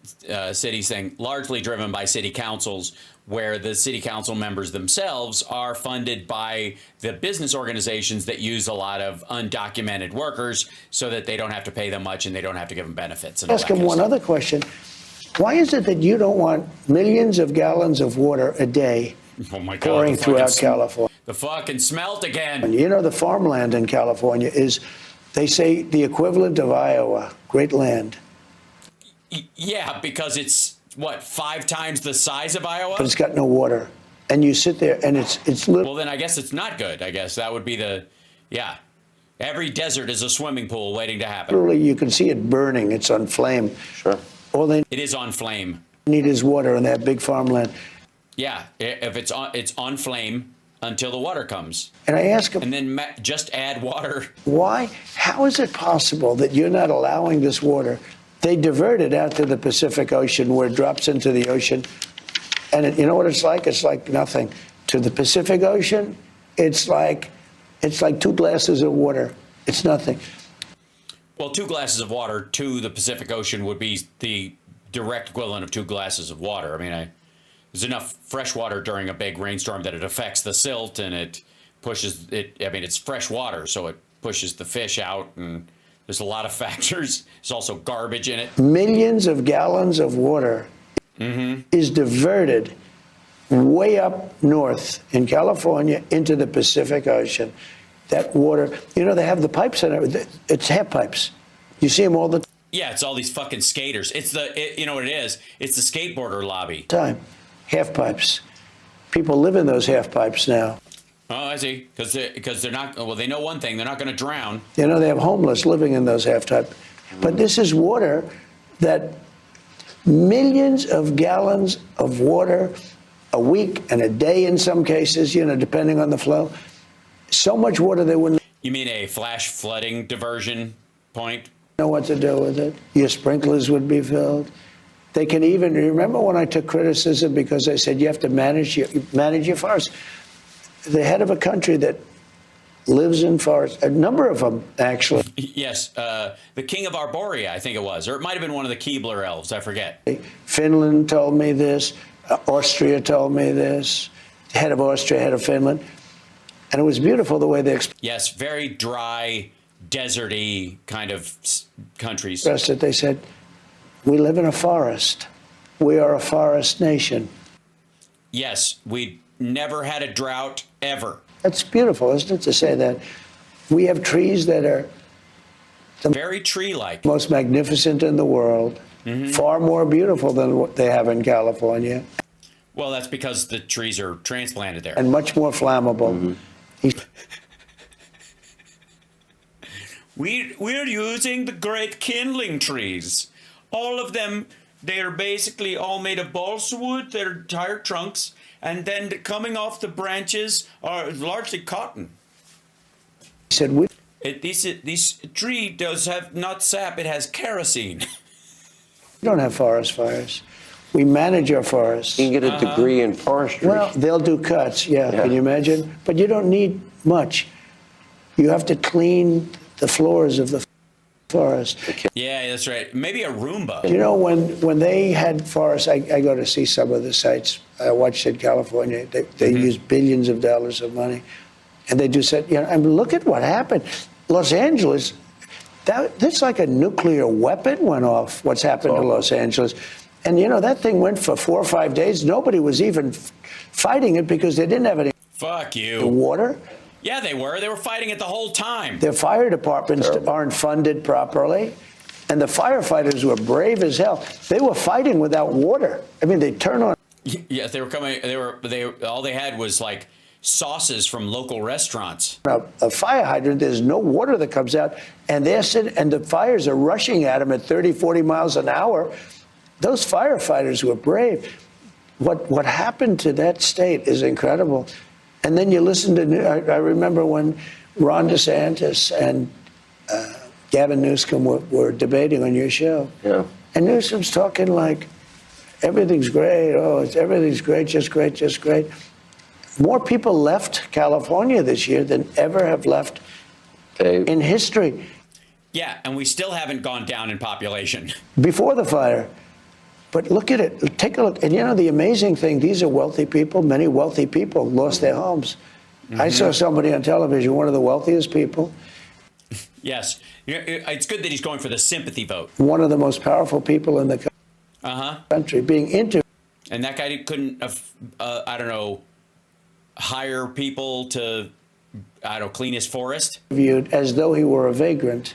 cities thing, largely driven by city councils, where the city council members themselves are funded by the business organizations that use a lot of undocumented workers so that they don't have to pay them much and they don't have to give them benefits. And Ask him one other question. Why is it that you don't want millions of gallons of water a day oh my God, pouring throughout California? The fucking smelt again. You know, the farmland in California is, they say, the equivalent of Iowa. Great land. Yeah, because it's, what, 5 times the size of Iowa? But it's got no water. And you sit there and it's little. Well, then I guess it's not good. I guess that would be the, yeah. Every desert is a swimming pool waiting to happen. Literally, you can see it burning. It's on flame. Sure. All they It is on flame. need is water in that big farmland. Yeah, if it's on flame until the water comes. And I ask him, And then just add water. why? How is it possible that you're not allowing this water? They divert it out to the Pacific Ocean where it drops into the ocean. And you know what it's like? It's like nothing. To the Pacific Ocean, it's like 2 glasses of water. It's nothing. Well, 2 glasses of water to the Pacific Ocean would be the direct equivalent of 2 glasses of water. I mean, there's enough fresh water during a big rainstorm that it affects the silt and it pushes it. I mean, it's fresh water, so it pushes the fish out, and there's a lot of factors. There's also garbage in it. Millions of gallons of water is diverted way up north in California into the Pacific Ocean. That water, you know, they have the pipes in it. It's half pipes. You see them all the Yeah, it's all these fucking skaters. You know what it is? It's the skateboarder lobby. time. Half pipes. People live in those half pipes now. Oh, I see. Because they're not. Well, they know one thing: they're not going to drown. You know, they have homeless living in those half pipes. But this is water that millions of gallons of water a week and a day in some cases, you know, depending on the flow. So much water they wouldn't You mean a flash flooding diversion point? know what to do with it. Your sprinklers would be filled. They can even, remember when I took criticism because I said you have to manage your forests. The head of a country that lives in forests, a number of them actually. Yes, the king of Arborea, I think it was, or it might have been one of the Keebler elves. I forget. Finland told me this. Austria told me this. The head of Austria, head of Finland. And it was beautiful the way they Yes, very dry, deserty kind of countries. expressed it. They said, we live in a forest. We are a forest nation. Yes, we never had a drought ever. That's beautiful, isn't it, to say that? We have trees that are Very tree-like. most magnificent in the world, far more beautiful than what they have in California, Well, that's because the trees are transplanted there. and much more flammable. We're using the great kindling trees. All of them, they're basically all made of balsa wood, their entire trunks, and then coming off the branches are largely cotton. He said, we This tree does have not sap, it has kerosene. don't have forest fires. We manage our forests. You can get a degree in forestry. Well, they'll do cuts, yeah, can you imagine? But you don't need much. You have to clean the floors of the forest. Yeah, that's right. Maybe a Roomba. You know, when they had forests, I go to see some of the sites. I watched in California. They use billions of dollars of money. And they do say, you know, I mean, look at what happened. Los Angeles, that's like a nuclear weapon went off, what's happened to Los Angeles. And, you know, that thing went for 4 or 5 days. Nobody was even fighting it because they didn't have any Fuck you. water. Yeah, they were. They were fighting it the whole time. Their fire departments aren't funded properly. And the firefighters were brave as hell. They were fighting without water. I mean, they turn on. Yes, they were coming. All they had was like sauces from local restaurants. A fire hydrant, there's no water that comes out, and they're sitting, and the fires are rushing at them at 30, 40 miles an hour. Those firefighters were brave. What happened to that state is incredible. And then you listen to, I remember when Ron DeSantis and Gavin Newsom were debating on your show. Yeah. And Newsom's talking like, everything's great, everything's great, just great, just great. More people left California this year than ever have left in history. Yeah, and we still haven't gone down in population. Before the fire, But look at it. Take a look. And you know, the amazing thing, these are wealthy people. Many wealthy people lost their homes. I saw somebody on television, one of the wealthiest people. Yes. It's good that he's going for the sympathy vote. One of the most powerful people in the country being interviewed. And that guy couldn't, I don't know, hire people to, I don't know, clean his forest? As though he were a vagrant.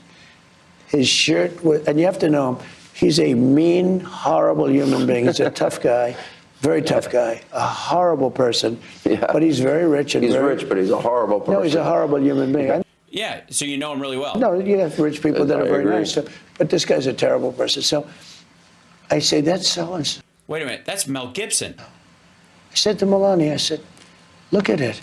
His shirt was, and you have to know him, he's a mean, horrible human being. He's a tough guy, very tough guy, a horrible person. Yeah. But he's very rich. And he's rich, but he's a horrible person. No, he's a horrible human being. Yeah, so you know him really well. No, you have rich people that are very nice. So, but this guy's a terrible person. So I say, that's so-and-so. Wait a minute, that's Mel Gibson. I said to Melania, I said, look at it.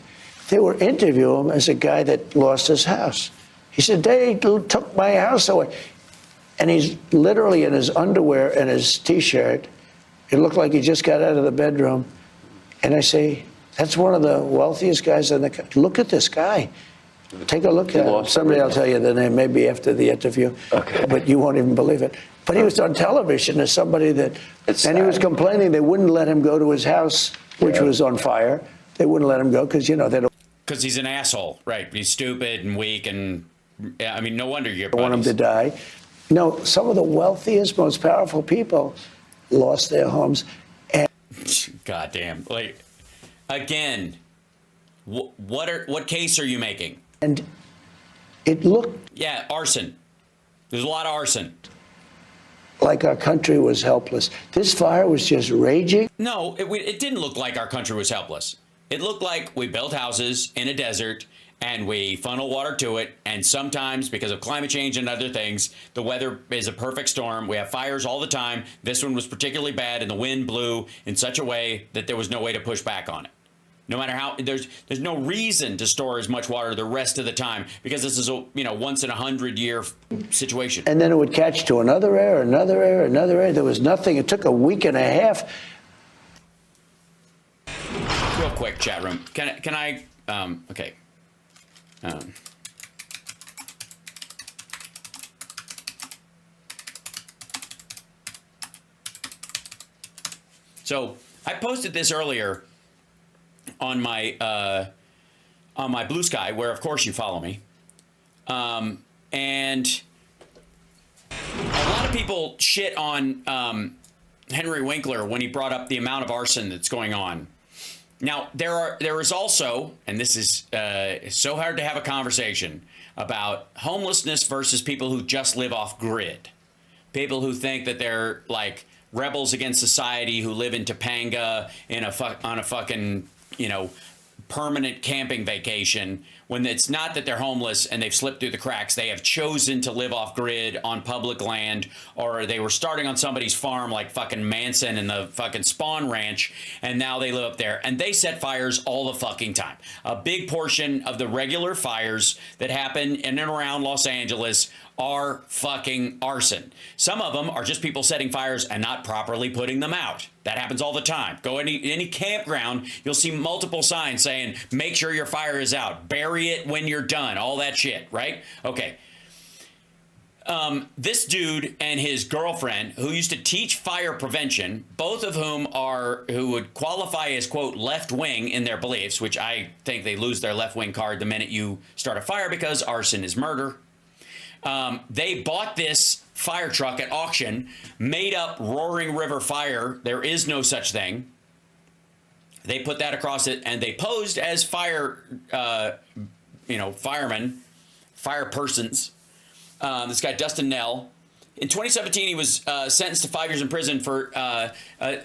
They were interviewing him as a guy that lost his house. He said, they took my house away. And he's literally in his underwear and his T-shirt. It looked like he just got out of the bedroom. And I say, that's one of the wealthiest guys in the country. Look at this guy. Take a look at him. Somebody will tell you the name maybe after the interview. Okay. But you won't even believe it. But he was on television as somebody that, and he was complaining they wouldn't let him go to his house, which was on fire. They wouldn't let him go because, you know, they don't. Because he's an asshole, right? He's stupid and weak, and I mean, no wonder you're. Want him to die. No, some of the wealthiest, most powerful people lost their homes. And goddamn, like, again, what case are you making? And it looked. Yeah, arson. There's a lot of arson. Like our country was helpless. This fire was just raging. No, it didn't look like our country was helpless. It looked like we built houses in a desert and we funnel water to it. And sometimes, because of climate change and other things, the weather is a perfect storm. We have fires all the time. This one was particularly bad, and the wind blew in such a way that there was no way to push back on it. No matter how, there's no reason to store as much water the rest of the time, because this is a once in 100-year situation. And then it would catch to another air, another air, another air. There was nothing. It took a week and a half. Real quick, chat room. Can I? Okay. So I posted this earlier on my Blue Sky, where of course you follow me, and a lot of people shit on Henry Winkler when he brought up the amount of arson that's going on. Now there is also, and this is it's so hard to have a conversation about homelessness versus people who just live off grid, people who think that they're like rebels against society who live in Topanga on a fucking permanent camping vacation, when it's not that they're homeless and they've slipped through the cracks. They have chosen to live off grid on public land, or they were starting on somebody's farm like fucking Manson and the fucking Spawn Ranch, and now they live up there and they set fires all the fucking time. A big portion of the regular fires that happen in and around Los Angeles are fucking arson. Some of them are just people setting fires and not properly putting them out. That happens all the time. Go any campground, you'll see multiple signs saying, make sure your fire is out, bury it when you're done, all that shit, right? Okay. This dude and his girlfriend, who used to teach fire prevention, both of whom who would qualify as, quote, left-wing in their beliefs, which I think they lose their left-wing card the minute you start a fire, because arson is murder. They bought this fire truck at auction, made up Roaring River Fire. There is no such thing. They put that across it, and they posed as firemen, fire persons. This guy, Dustin Nell. In 2017, he was sentenced to 5 years in prison for,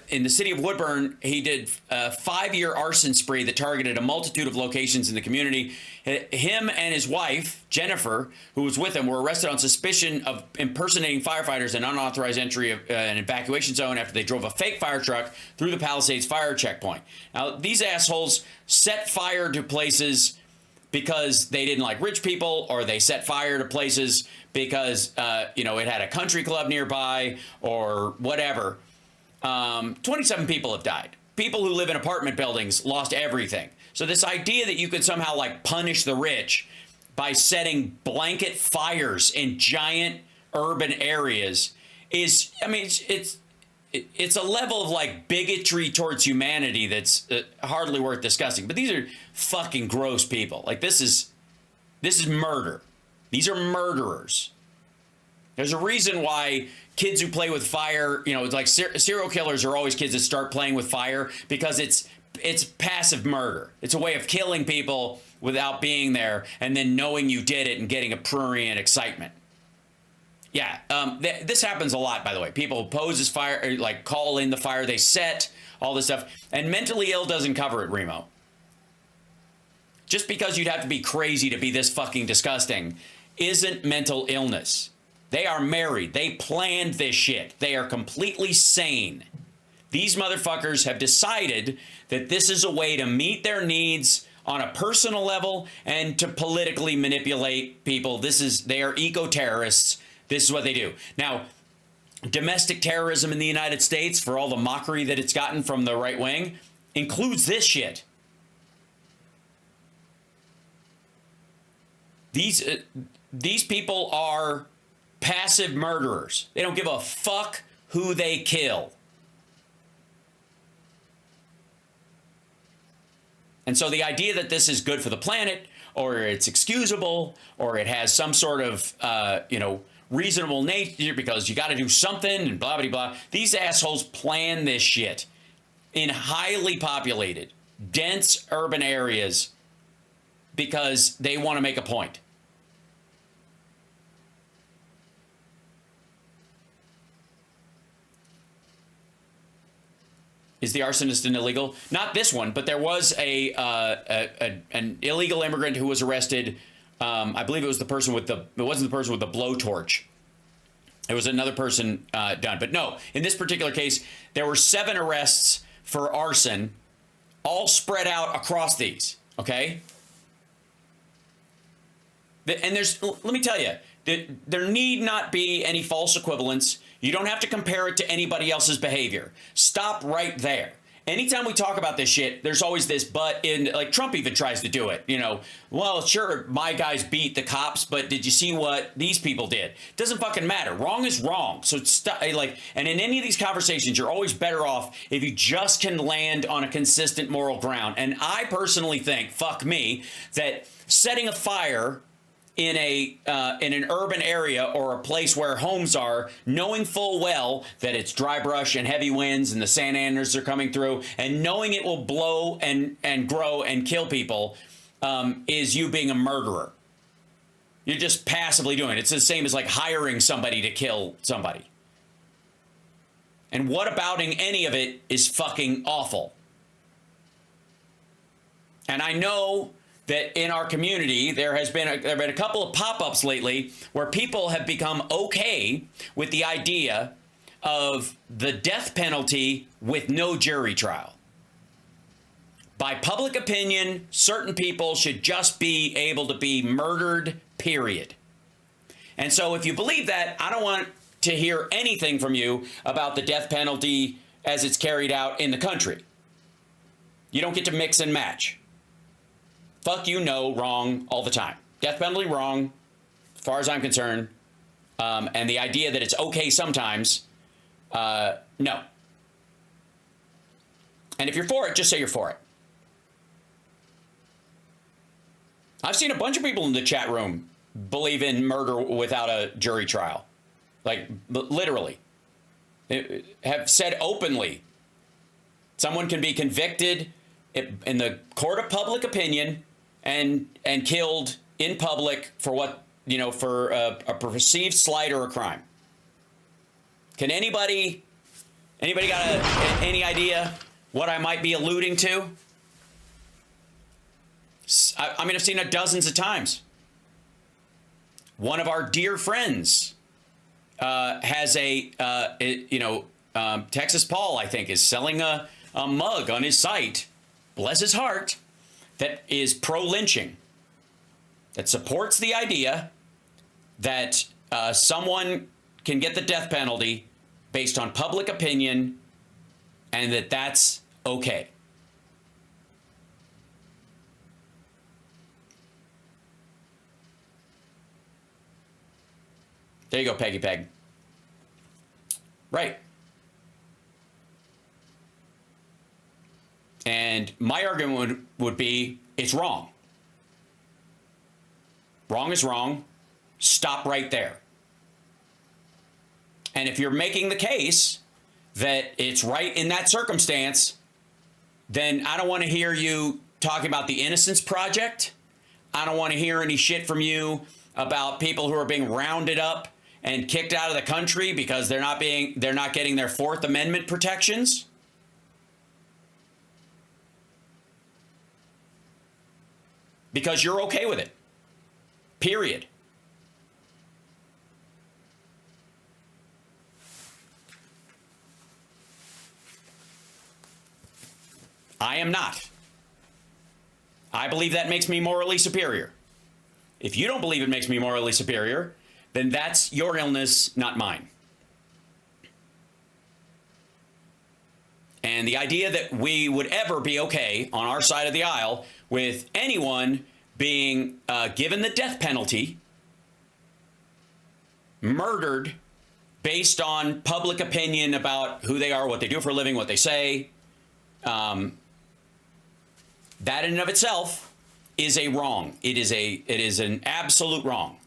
in the city of Woodburn, he did a 5-year arson spree that targeted a multitude of locations in the community. Him and his wife, Jennifer, who was with him, were arrested on suspicion of impersonating firefighters and unauthorized entry of an evacuation zone after they drove a fake fire truck through the Palisades fire checkpoint. Now, these assholes set fire to places because they didn't like rich people, or they set fire to places because, it had a country club nearby or whatever. 27 people have died. People who live in apartment buildings lost everything. So this idea that you could somehow punish the rich by setting blanket fires in giant urban areas is, it's a level of like bigotry towards humanity that's hardly worth discussing. But these are fucking gross people. Like this is murder. These are murderers. There's a reason why kids who play with fire, you know, it's like serial killers are always kids that start playing with fire because it's passive murder. It's a way of killing people without being there and then knowing you did it and getting a prurient excitement. Yeah, this happens a lot, by the way. People pose as fire, or like call in the fire they set, all this stuff. And mentally ill doesn't cover it, Remo. Just because you'd have to be crazy to be this fucking disgusting isn't mental illness. They are married. They planned this shit. They are completely sane. These motherfuckers have decided that this is a way to meet their needs on a personal level and to politically manipulate people. They are eco-terrorists. This is what they do. Now, domestic terrorism in the United States, for all the mockery that it's gotten from the right wing, includes this shit. These people are passive murderers. They don't give a fuck who they kill. And so the idea that this is good for the planet, or it's excusable, or it has some sort of, reasonable nature because you got to do something and blah, blah, blah. These assholes plan this shit in highly populated, dense urban areas because they want to make a point. Is the arsonist an illegal? Not this one, but there was an illegal immigrant who was arrested. I believe it was the person with it wasn't the person with the blowtorch. It was another person done. But no, in this particular case, there were 7 arrests for arson, all spread out across these. Okay. And let me tell you, there need not be any false equivalence. You don't have to compare it to anybody else's behavior. Stop right there. Anytime we talk about this shit, there's always this but in, like Trump even tries to do it. You know, well, sure, my guys beat the cops, but did you see what these people did? Doesn't fucking matter. Wrong is wrong. So and in any of these conversations, you're always better off if you just can land on a consistent moral ground. And I personally think, fuck me, that setting a fire in an urban area or a place where homes are, knowing full well that it's dry brush and heavy winds and the sand anders are coming through, and knowing it will blow and grow and kill people, is you being a murderer. You're just passively doing it. It's the same as like hiring somebody to kill somebody. And whatabouting any of it is fucking awful. And I know that in our community, there have been a couple of pop-ups lately where people have become okay with the idea of the death penalty with no jury trial. By public opinion, certain people should just be able to be murdered, period. And so if you believe that, I don't want to hear anything from you about the death penalty as it's carried out in the country. You don't get to mix and match. Fuck you, no, wrong, all the time. Death penalty, wrong, as far as I'm concerned. And the idea that it's okay sometimes, no. And if you're for it, just say you're for it. I've seen a bunch of people in the chat room believe in murder without a jury trial. Like, literally. They have said openly, someone can be convicted in the court of public opinion and killed in public for what, for a perceived slight or a crime. Can anybody got any idea what I might be alluding to? I mean, I've seen it dozens of times. One of our dear friends has Texas Paul, I think, is selling a mug on his site, bless his heart, that is pro-lynching, that supports the idea that someone can get the death penalty based on public opinion and that's okay. There you go, Peggy Peg. Right. And my argument would be it's wrong. Wrong is wrong. Stop right there. And if you're making the case that it's right in that circumstance, then I don't want to hear you talking about the Innocence Project. I don't want to hear any shit from you about people who are being rounded up and kicked out of the country because they're not getting their Fourth Amendment protections. Because you're okay with it. Period. I am not. I believe that makes me morally superior. If you don't believe it makes me morally superior, then that's your illness, not mine. And the idea that we would ever be okay on our side of the aisle with anyone being given the death penalty, murdered based on public opinion about who they are, what they do for a living, what they say, that in and of itself is a wrong. It is an absolute wrong.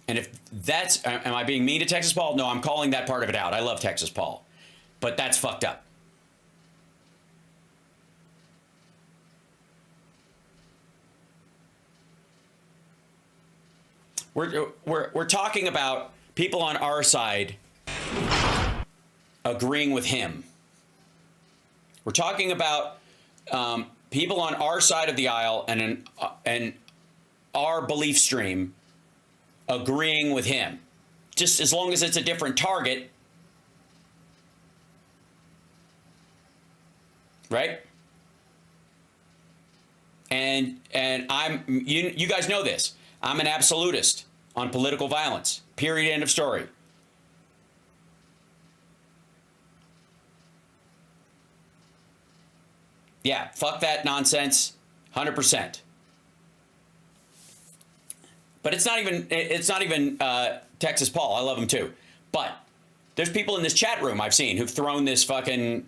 And if that's, am I being mean to Texas Paul? No, I'm calling that part of it out. I love Texas Paul, but that's fucked up. We're talking about people on our side agreeing with him. We're talking about people on our side of the aisle and our belief stream agreeing with him. Just as long as it's a different target, right? And you guys know this. I'm an absolutist on political violence. Period. End of story. Yeah, fuck that nonsense, 100%. But it's not even Texas Paul. I love him too. But there's people in this chat room I've seen who've thrown this fucking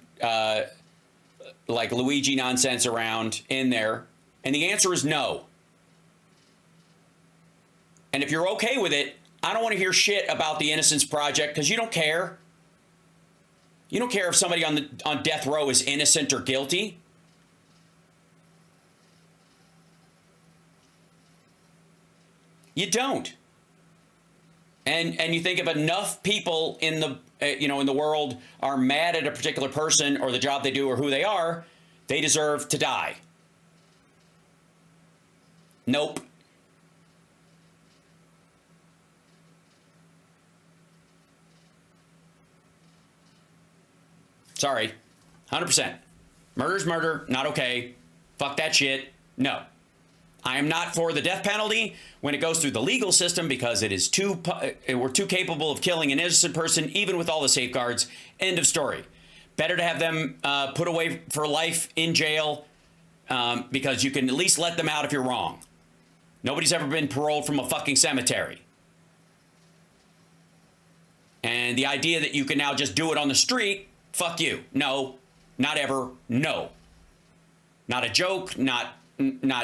like Luigi nonsense around in there, and the answer is no. And if you're okay with it, I don't want to hear shit about the Innocence Project because you don't care. You don't care if somebody on death row is innocent or guilty. You don't. And you think if enough people in the in the world are mad at a particular person or the job they do or who they are, they deserve to die. Nope. Sorry. 100%. Murder's murder. Not okay. Fuck that shit. No. I am not for the death penalty when it goes through the legal system because it is we're too capable of killing an innocent person, even with all the safeguards. End of story. Better to have them put away for life in jail because you can at least let them out if you're wrong. Nobody's ever been paroled from a fucking cemetery. And the idea that you can now just do it on the street, fuck you. No, not ever. No. Not a joke, not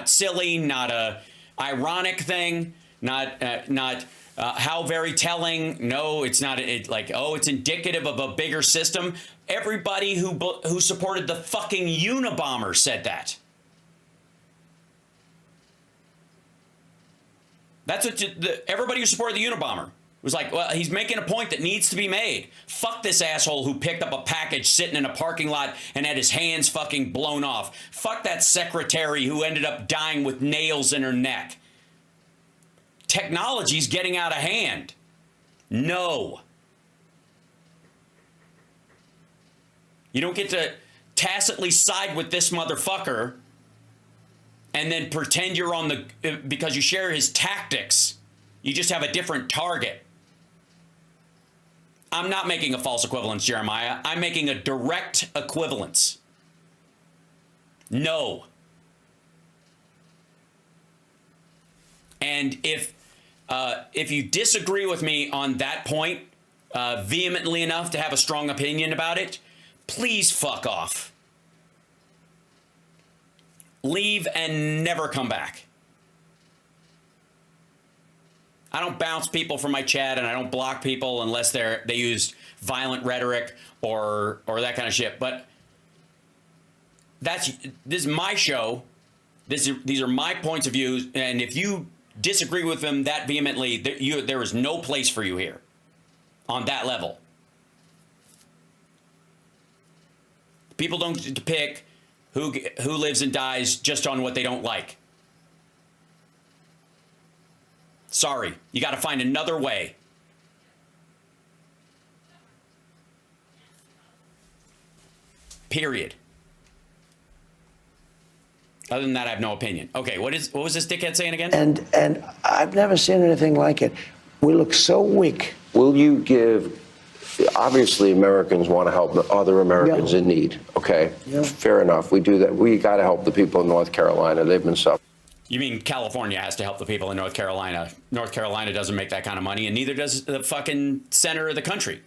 silly, not a ironic thing, not how very telling. No, it's not. It's indicative of a bigger system. Everybody who supported the fucking Unabomber said that. That's what everybody who supported the Unabomber was like. Well, he's making a point that needs to be made. Fuck this asshole who picked up a package sitting in a parking lot and had his hands fucking blown off. Fuck that secretary who ended up dying with nails in her neck. Technology's getting out of hand. No. You don't get to tacitly side with this motherfucker and then pretend you're on because you share his tactics. You just have a different target. I'm not making a false equivalence, Jeremiah. I'm making a direct equivalence. No. And if you disagree with me on that point, vehemently enough to have a strong opinion about it, please fuck off. Leave and never come back. I don't bounce people from my chat, and I don't block people unless they use violent rhetoric or that kind of shit. But this is my show. These are my points of view, and if you disagree with them that vehemently, there is no place for you here on that level. People don't pick who lives and dies just on what they don't like. Sorry, you got to find another way. Period. Other than that, I have no opinion. Okay, what was this dickhead saying again? And I've never seen anything like it. We look so weak. Will you give? Obviously, Americans want to help other Americans in need. Okay, fair enough. We do that. We got to help the people in North Carolina. They've been suffering. You mean California has to help the people in North Carolina? North Carolina doesn't make that kind of money, and neither does the fucking center of the country.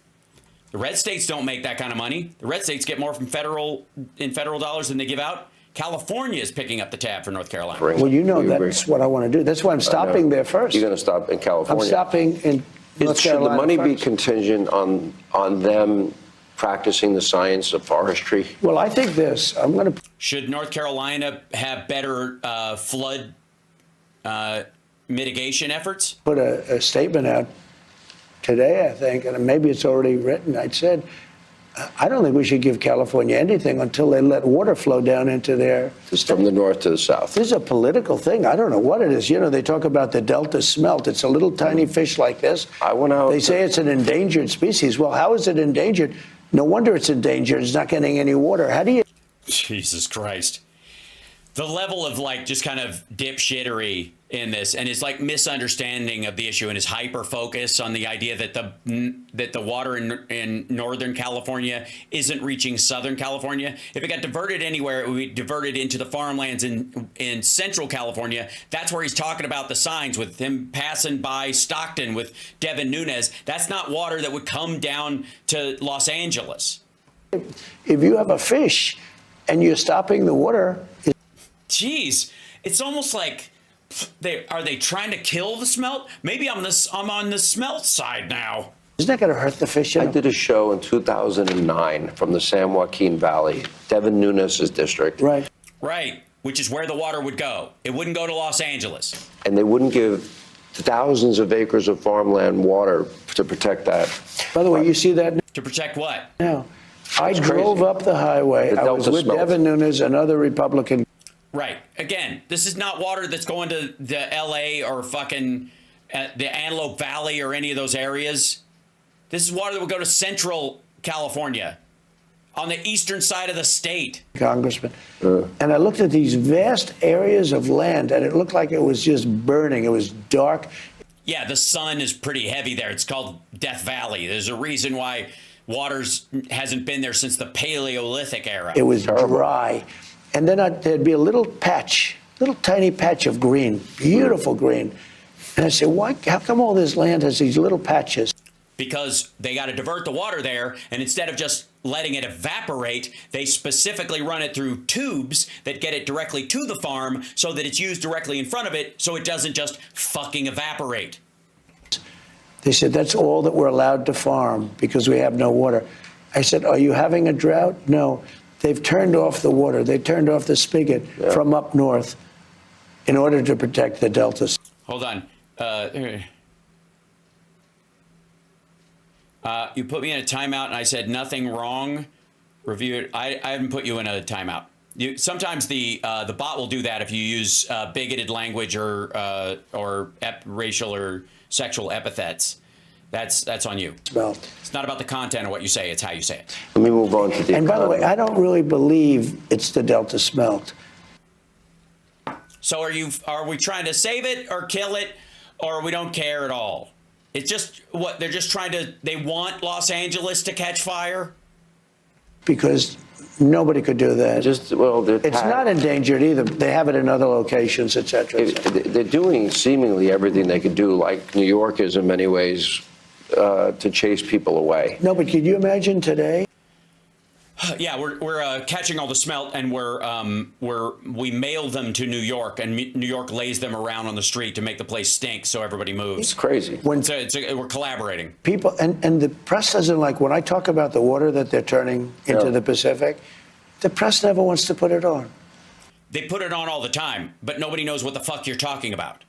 The red states don't make that kind of money. The red states get more from federal dollars than they give out. California is picking up the tab for North Carolina. Well, you know that's what I want to do. That's why I'm stopping there first. You're going to stop in California. I'm stopping in North Carolina. Should the money be first. contingent on them practicing the science of forestry? Well, I think this. I'm going to. Should North Carolina have better flood mitigation efforts? Put a statement out today, I think, and maybe it's already written. I said, I don't think we should give California anything until they let water flow down into their It's from the north to the south. This is a political thing. I don't know what it is. You know, they talk about the Delta smelt. It's a little tiny fish like this. They say it's an endangered species. Well, how is it endangered? No wonder it's endangered. It's not getting any water. How do you? Jesus Christ. The level of like just kind of dipshittery in this, and his like misunderstanding of the issue, and his hyper focus on the idea that the water in Northern California isn't reaching Southern California. If it got diverted anywhere, it would be diverted into the farmlands in Central California. That's where he's talking about the signs with him passing by Stockton with Devin Nunes. That's not water that would come down to Los Angeles. If you have a fish and you're stopping the water. Jeez, it's almost like are they trying to kill the smelt? Maybe I'm on the smelt side now. Isn't that going to hurt the fish? I did a show in 2009 from the San Joaquin Valley, Devin Nunes' district. Right, which is where the water would go. It wouldn't go to Los Angeles. And they wouldn't give thousands of acres of farmland water to protect that. By the way, you see that? To protect what? Now, I drove up the highway. I was with Devin Nunes and other Republican. Right. Again, this is not water that's going to the L.A. or fucking the Antelope Valley or any of those areas. This is water that would go to Central California, on the eastern side of the state. Congressman. And I looked at these vast areas of land, and it looked like it was just burning. It was dark. Yeah, the sun is pretty heavy there. It's called Death Valley. There's a reason why waters hasn't been there since the Paleolithic era. It was dry. And then there'd be a little patch, little tiny patch of green, beautiful green. And I said, why? How come all this land has these little patches? Because they got to divert the water there, and instead of just letting it evaporate, they specifically run it through tubes that get it directly to the farm so that it's used directly in front of it, so it doesn't just fucking evaporate. They said, that's all that we're allowed to farm because we have no water. I said, are you having a drought? No. They've turned off the water. They turned off the spigot from up north in order to protect the deltas. Hold on. You put me in a timeout, and I said nothing wrong. Review it. I haven't put you in a timeout. Sometimes the bot will do that if you use bigoted language or racial or sexual epithets. That's on you. It's not about the content of what you say, it's how you say it. Let me move on to the And by the way, I don't really believe it's the Delta smelt. So are we trying to save it or kill it, or we don't care at all? It's just what they're just they want Los Angeles to catch fire? Because nobody could do that. It's not endangered either. They have it in other locations, et cetera, et cetera. They're doing seemingly everything they could do, like New York is in many ways to chase people away. No, but could you imagine today? Yeah, we're catching all the smelt, and we mail them to New York, and New York lays them around on the street to make the place stink, so everybody moves. It's crazy. We're collaborating. People, and the press doesn't like, when I talk about the water that they're turning into the Pacific, the press never wants to put it on. They put it on all the time, but nobody knows what the fuck you're talking about.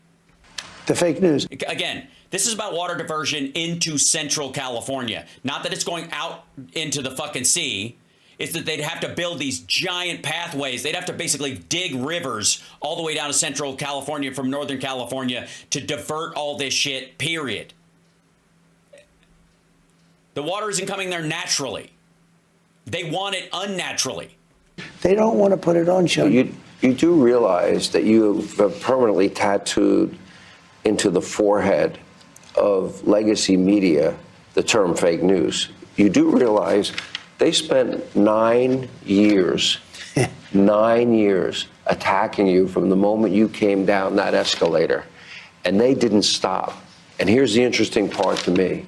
The fake news. Again, this is about water diversion into Central California. Not that it's going out into the fucking sea. It's that they'd have to build these giant pathways. They'd have to basically dig rivers all the way down to Central California from Northern California to divert all this shit, period. The water isn't coming there naturally. They want it unnaturally. They don't want to put it on, Sean. You do realize that you have permanently tattooed into the forehead of legacy media the term fake news. You do realize they spent 9 years, 9 years attacking you from the moment you came down that escalator, and they didn't stop. And here's the interesting part to me.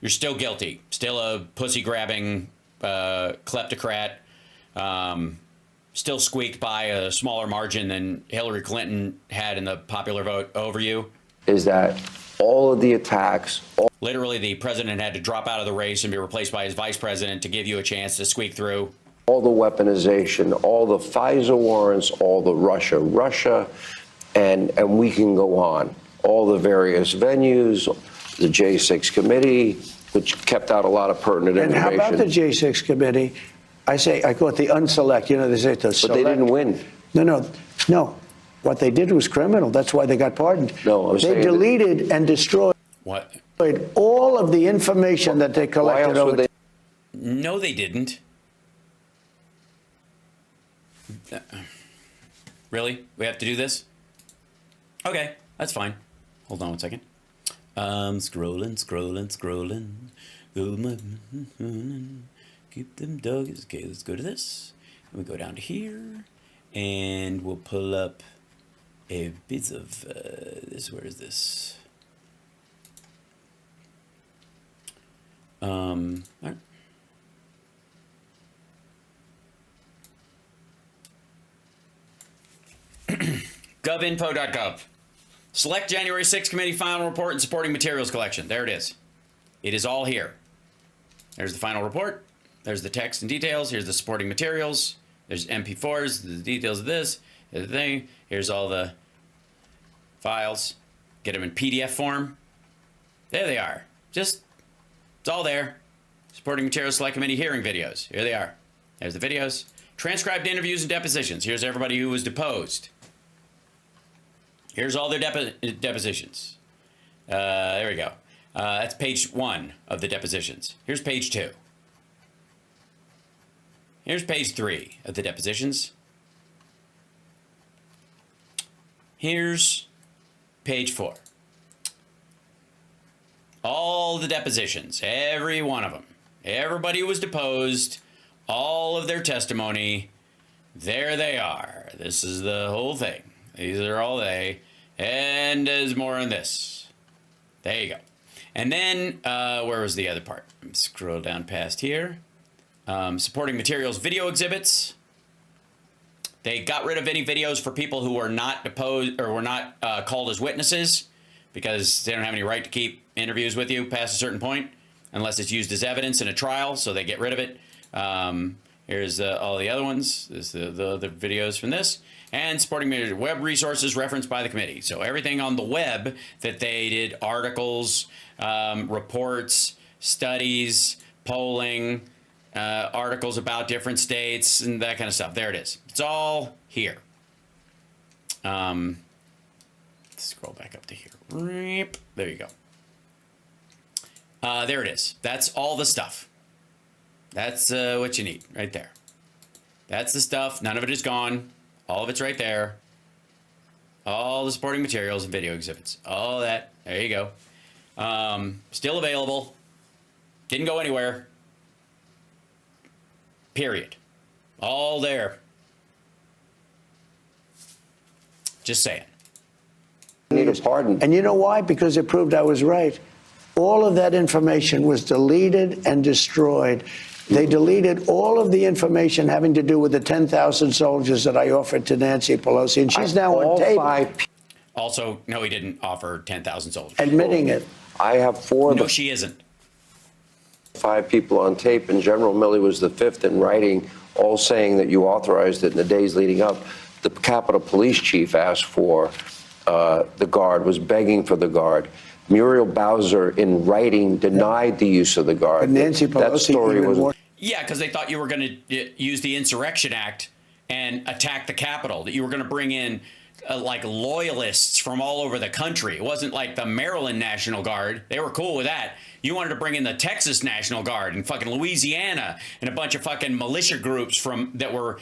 You're still guilty. Still a pussy-grabbing kleptocrat. Still squeaked by a smaller margin than Hillary Clinton had in the popular vote over you. Is that all of the attacks... Literally, the president had to drop out of the race and be replaced by his vice president to give you a chance to squeak through. All the weaponization, all the FISA warrants, all the Russia, and we can go on. All the various venues, the J6 committee, which kept out a lot of pertinent information. And how about the J6 committee? I call it the unselect. You know, they say the select. But they didn't win. No. What they did was criminal. That's why they got pardoned. No, I'm saying they deleted and destroyed What? all of the information that they collected Why else would they? No, they didn't. Really? We have to do this? Okay, that's fine. Hold on one second. Scrolling. Keep them doggies. Okay, let's go to this. And we go down to here. And we'll pull up a bit of this. Where is this? All right. govinfo.gov. Select January 6th committee final report and supporting materials collection. There it is. It is all here. There's the final report. There's the text and details. Here's the supporting materials. There's MP4s, the details of this, the thing. Here's all the files. Get them in PDF form. There they are. It's all there. Supporting materials, select committee hearing videos. Here they are. There's the videos. Transcribed interviews and depositions. Here's everybody who was deposed. Here's all their depositions. There we go. That's page 1 of the depositions. Here's page 2. Here's page 3 of the depositions. Here's page 4. All the depositions, every one of them. Everybody who was deposed, all of their testimony, there they are. This is the whole thing. These are all they. And there's more on this. There you go. And then, where was the other part? Scroll down past here. Supporting materials, video exhibits. They got rid of any videos for people who were not deposed or were not called as witnesses because they don't have any right to keep interviews with you past a certain point unless it's used as evidence in a trial, so they get rid of it. Here's all the other ones. This the videos from this. And supporting web resources referenced by the committee. So everything on the web that they did, articles, reports, studies, polling, articles about different states, and that kind of stuff. There it is. It's all here. Let's scroll back up to here. There you go. There it is. That's all the stuff. That's what you need right there. That's the stuff. None of it is gone. All of it's right there. All the supporting materials and video exhibits. All that. There you go. Still available. Didn't go anywhere. Period. All there. Just saying. Need a pardon. And you know why? Because it proved I was right. All of that information was deleted and destroyed. They deleted all of the information having to do with the 10,000 soldiers that I offered to Nancy Pelosi, and she's now on tape. Also, no, he didn't offer 10,000 soldiers. Admitting it. I have four. No, she isn't. 5 people on tape, and General Milley was the 5th in writing, all saying that you authorized it in the days leading up. The Capitol Police Chief asked for the Guard, was begging for the Guard. Muriel Bowser, in writing, denied the use of the Guard. But Nancy Pelosi that story was. Yeah, because they thought you were going to use the Insurrection Act and attack the Capitol, that you were going to bring in like loyalists from all over the country. It wasn't like the Maryland National Guard. They were cool with that. You wanted to bring in the Texas National Guard and fucking Louisiana and a bunch of fucking militia groups from that were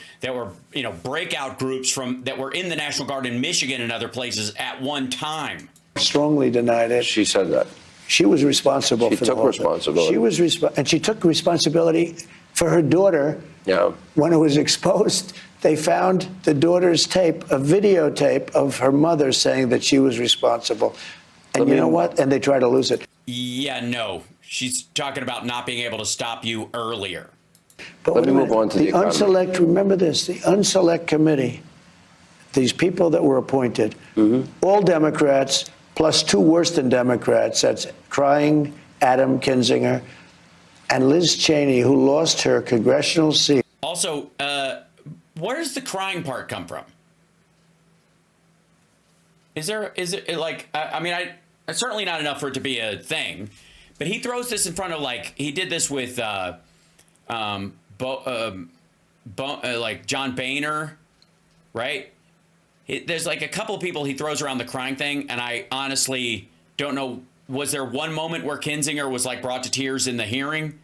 breakout groups from that were in the National Guard in Michigan and other places at one time. Strongly denied it. She said that. She was responsible for the whole thing. She took responsibility. And she took responsibility for her daughter. Yeah. When it was exposed, they found the daughter's tape, a videotape of her mother saying that she was responsible. And you know what? And they tried to lose it. Yeah, no. She's talking about not being able to stop you earlier. But let me move on to the economy. Unselect, remember this, the Unselect Committee, these people that were appointed, all Democrats, plus 2 worse than Democrats, that's crying Adam Kinzinger and Liz Cheney, who lost her congressional seat. Also, where does the crying part come from? Is it like, I mean, it's certainly not enough for it to be a thing, but he throws this in front of, like, he did this with, like John Boehner, right? There's like a couple of people he throws around the crying thing, and I honestly don't know, was there one moment where Kinzinger was like brought to tears in the hearing?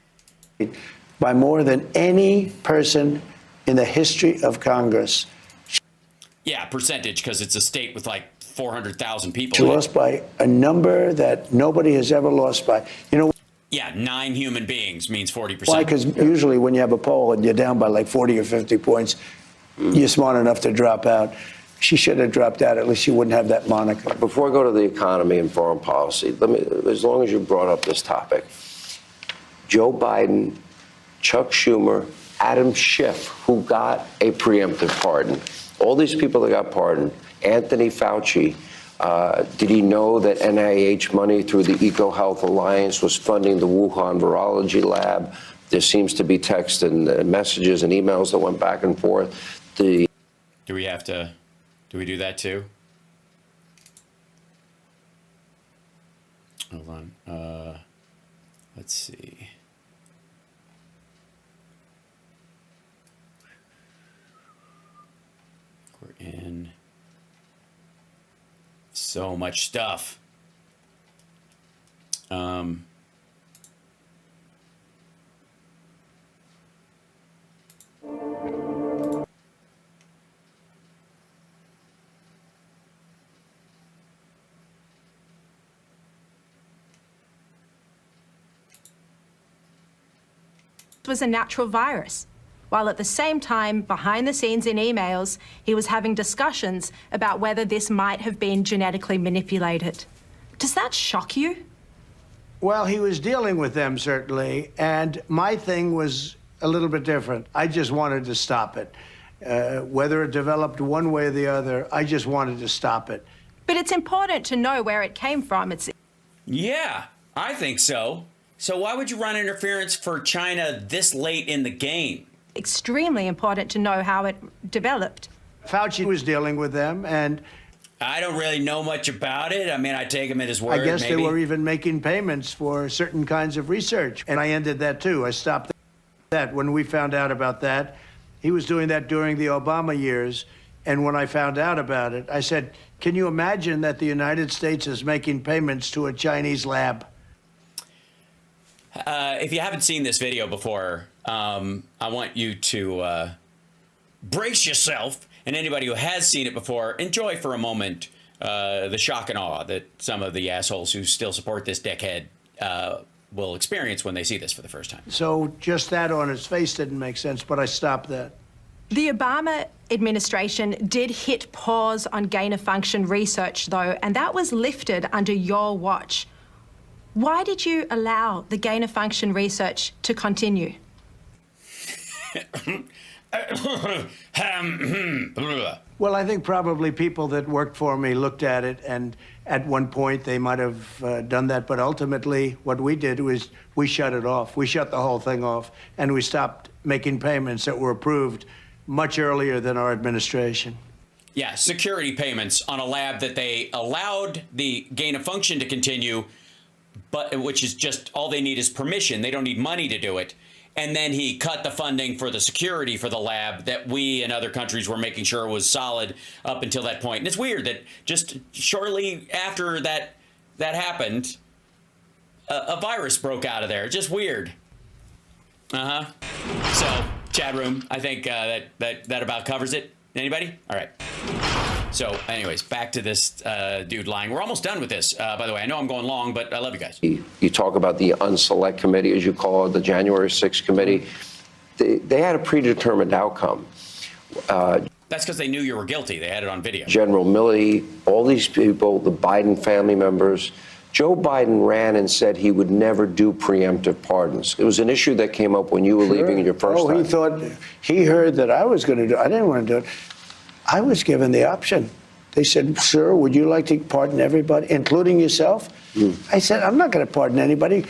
By more than any person in the history of Congress. Yeah, percentage, because it's a state with like 400,000 people. She lost by a number that nobody has ever lost by. You know. Yeah, 9 human beings means 40%. Why? Because usually when you have a poll and you're down by like 40 or 50 points, you're smart enough to drop out. She should have dropped out. At least she wouldn't have that moniker. Before I go to the economy and foreign policy, as long as you brought up this topic, Joe Biden, Chuck Schumer, Adam Schiff, who got a preemptive pardon, all these people that got pardoned, Anthony Fauci, did he know that NIH money through the EcoHealth Alliance was funding the Wuhan virology lab? There seems to be text and messages and emails that went back and forth. Do we do that too? Hold on. Let's see. We're in so much stuff. Was a natural virus, while at the same time, behind the scenes in emails, he was having discussions about whether this might have been genetically manipulated. Does that shock you? Well, he was dealing with them, certainly, and my thing was a little bit different. I just wanted to stop it. Whether it developed one way or the other, I just wanted to stop it. But it's important to know where it came from. Yeah, I think so. So why would you run interference for China this late in the game? Extremely important to know how it developed. Fauci was dealing with them, and I don't really know much about it. I mean, I take him at his word. I guess maybe. They were even making payments for certain kinds of research, and I ended that too. I stopped that when we found out about that. He was doing that during the Obama years, and when I found out about it, I said, can you imagine that the United States is making payments to a Chinese lab? If you haven't seen this video before, I want you to brace yourself, and anybody who has seen it before, enjoy for a moment the shock and awe that some of the assholes who still support this dickhead will experience when they see this for the first time. So just that on its face didn't make sense, but I stopped that. The Obama administration did hit pause on gain-of-function research, though, and that was lifted under your watch. Why did you allow the gain-of-function research to continue? Well, I think probably people that worked for me looked at it, and at one point they might have done that. But ultimately, what we did was we shut it off. We shut the whole thing off, and we stopped making payments that were approved much earlier than our administration. Yeah, security payments on a lab that they allowed the gain of function to continue, but which is just all they need is permission. They don't need money to do it. And then he cut the funding for the security for the lab that we and other countries were making sure was solid up until that point. And it's weird that just shortly after that happened, a virus broke out of there. Just weird. So, chat room, I think that about covers it. Anybody? All right. So, anyways, back to this dude lying. We're almost done with this, by the way. I know I'm going long, but I love you guys. You talk about the unselect committee, as you call it, the January 6th committee. They had a predetermined outcome. That's because they knew you were guilty. They had it on video. General Milley, all these people, the Biden family members. Joe Biden ran and said he would never do preemptive pardons. It was an issue that came up when you were leaving in your first time. He thought, he heard that I was going to do it. I didn't want to do it. I was given the option. They said, sir, would you like to pardon everybody, including yourself? I said, I'm not going to pardon anybody.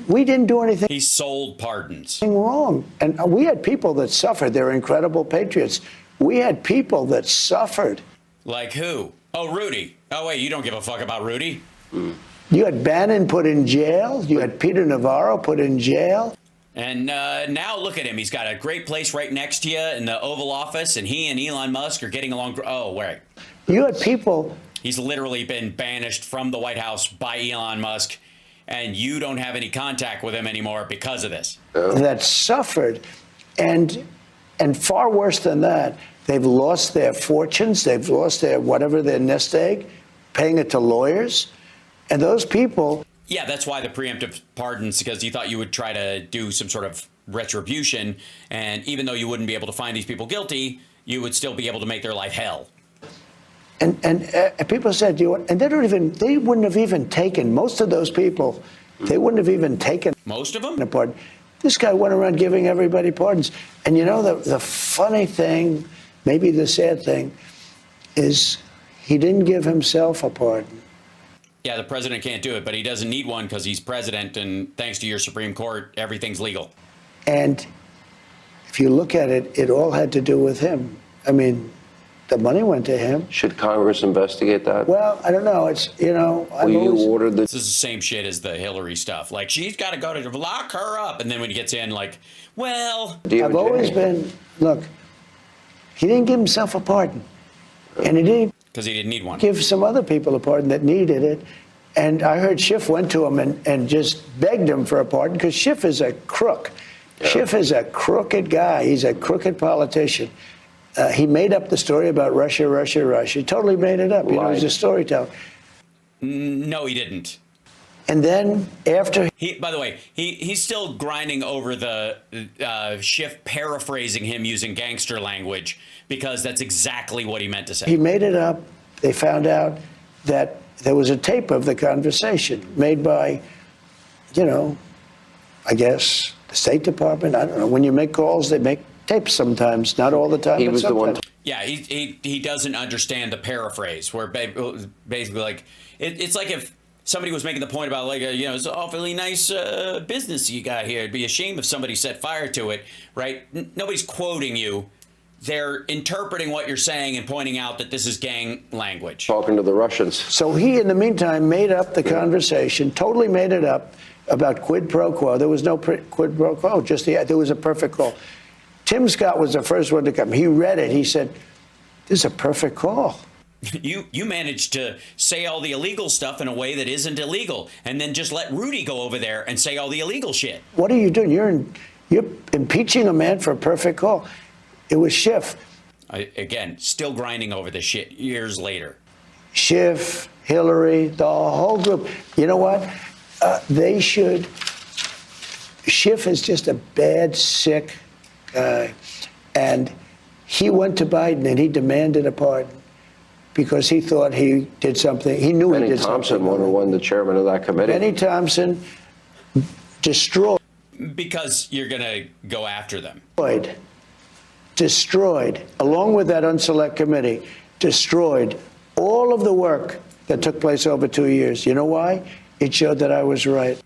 We didn't do anything He sold pardons. wrong. And we had people that suffered. They're incredible patriots. We had people that suffered. Like who? Oh, Rudy. Oh, wait, you don't give a fuck about Rudy? You had Bannon put in jail. You had Peter Navarro put in jail. And now look at him. He's got a great place right next to you in the Oval Office, and he and Elon Musk are getting along. Oh, wait. You had people. He's literally been banished from the White House by Elon Musk, and you don't have any contact with him anymore because of this. That suffered. And far worse than that, they've lost their fortunes. They've lost their nest egg, paying it to lawyers. And those people. Yeah, that's why the preemptive pardons, because you thought you would try to do some sort of retribution. And even though you wouldn't be able to find these people guilty, you would still be able to make their life hell. And people said, and they wouldn't have even taken, most of those people, they wouldn't have even taken. Most of them? A pardon. This guy went around giving everybody pardons. And you know, the funny thing, maybe the sad thing, is he didn't give himself a pardon. Yeah, the president can't do it, but he doesn't need one because he's president, and thanks to your Supreme Court, everything's legal. And if you look at it, it all had to do with him. I mean, the money went to him. Should Congress investigate that? Well, I don't know. It's, you know, you ordered This is the same shit as the Hillary stuff. Like, she's got to go to lock her up. And then when he gets in, like, well. I've always been, look, he didn't give himself a pardon. And he didn't. Because he didn't need one. Give some other people a pardon that needed it. And I heard Schiff went to him and just begged him for a pardon because Schiff is a crook. Yeah. Schiff is a crooked guy. He's a crooked politician. He made up the story about Russia. He totally made it up. You know, he's a storyteller. No, he didn't. And then after by the way, he's still grinding over the Schiff paraphrasing him using gangster language because that's exactly what he meant to say. He made it up. They found out that there was a tape of the conversation made by, you know, I guess the State Department. I don't know. When you make calls, they make tapes sometimes, not all the time. He was the one. Yeah, he doesn't understand the paraphrase where basically like it's like if somebody was making the point about, like, you know, it's an awfully nice business you got here. It'd be a shame if somebody set fire to it, right? Nobody's quoting you. They're interpreting what you're saying and pointing out that this is gang language. Talking to the Russians. So he, in the meantime, made up the conversation, totally made it up about quid pro quo. There was no quid pro quo, just there was a perfect call. Tim Scott was the first one to come. He read it. He said, this is a perfect call. You managed to say all the illegal stuff in a way that isn't illegal, and then just let Rudy go over there and say all the illegal shit. What are you doing? You're impeaching a man for a perfect call. It was Schiff. Again, still grinding over this shit years later. Schiff, Hillary, the whole group. You know what? They should. Schiff is just a bad, sick guy. And he went to Biden and he demanded a pardon. because he thought he did something. He knew he Benny did Thompson, something. one of the chairman of that committee. Benny Thompson destroyed, Because you're going to go after them. along with that unselect committee, destroyed all of the work that took place over 2 years. You know why? It showed that I was right.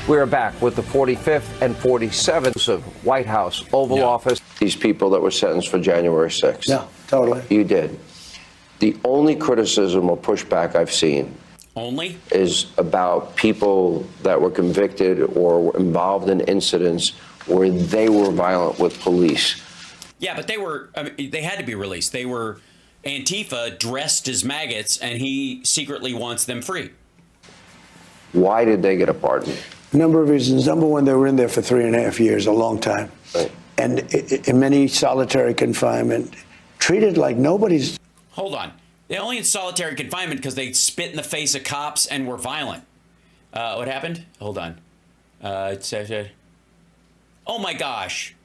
We are back with the 45th and 47th of White House Oval Office. These people that were sentenced for January 6th. No, totally. You did. The only criticism or pushback I've seen is about people that were convicted or were involved in incidents where they were violent with police. Yeah, but they had to be released. They were Antifa dressed as maggots, and he secretly wants them free. Why did they get a pardon? A number of reasons. Number one, they were in there for 3.5 years, a long time. Right. And in many solitary confinement, treated like nobody's. Hold on. They're only in solitary confinement because they spit in the face of cops and were violent. What happened? Hold on. It says, oh my gosh.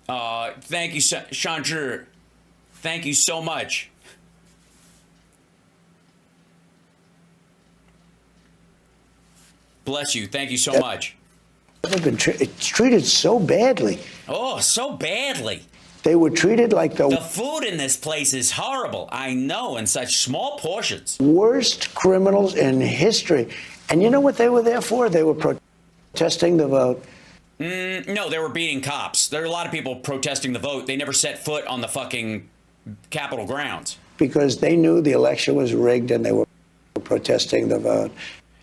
Thank you, Sean. Thank you so much. Bless you. Thank you so much. They've been treated so badly. Oh, so badly. They were treated like the food in this place is horrible. I know, in such small portions. worst criminals in history. And you know what they were there for? They were protesting the vote. No, they were beating cops. There are a lot of people protesting the vote. They never set foot on the fucking Capitol grounds. Because they knew the election was rigged and they were protesting the vote.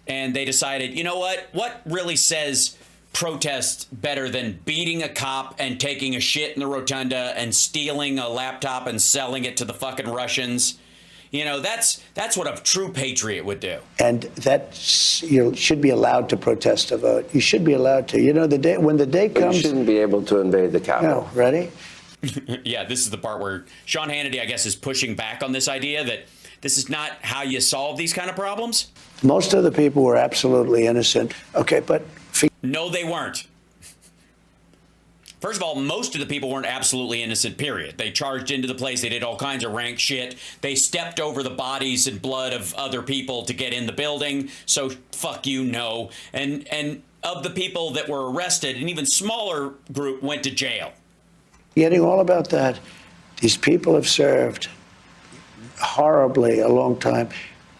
And they decided, you know what? What really says protest better than beating a cop and taking a shit in the rotunda and stealing a laptop and selling it to the fucking Russians? You know, that's what a true patriot would do. And that you should be allowed to protest a vote. You should be allowed to. You know, when the day comes, You shouldn't be able to invade the Capitol. No, ready? Yeah, this is the part where Sean Hannity, I guess, is pushing back on this idea that this is not how you solve these kind of problems. Most of the people were absolutely innocent. Okay, but no, they weren't. First of all, most of the people weren't absolutely innocent, period. They charged into the place. They did all kinds of rank shit. They stepped over the bodies and blood of other people to get in the building. So fuck you, no. And of the people that were arrested, an even smaller group went to jail. Getting all about that, these people have served horribly a long time.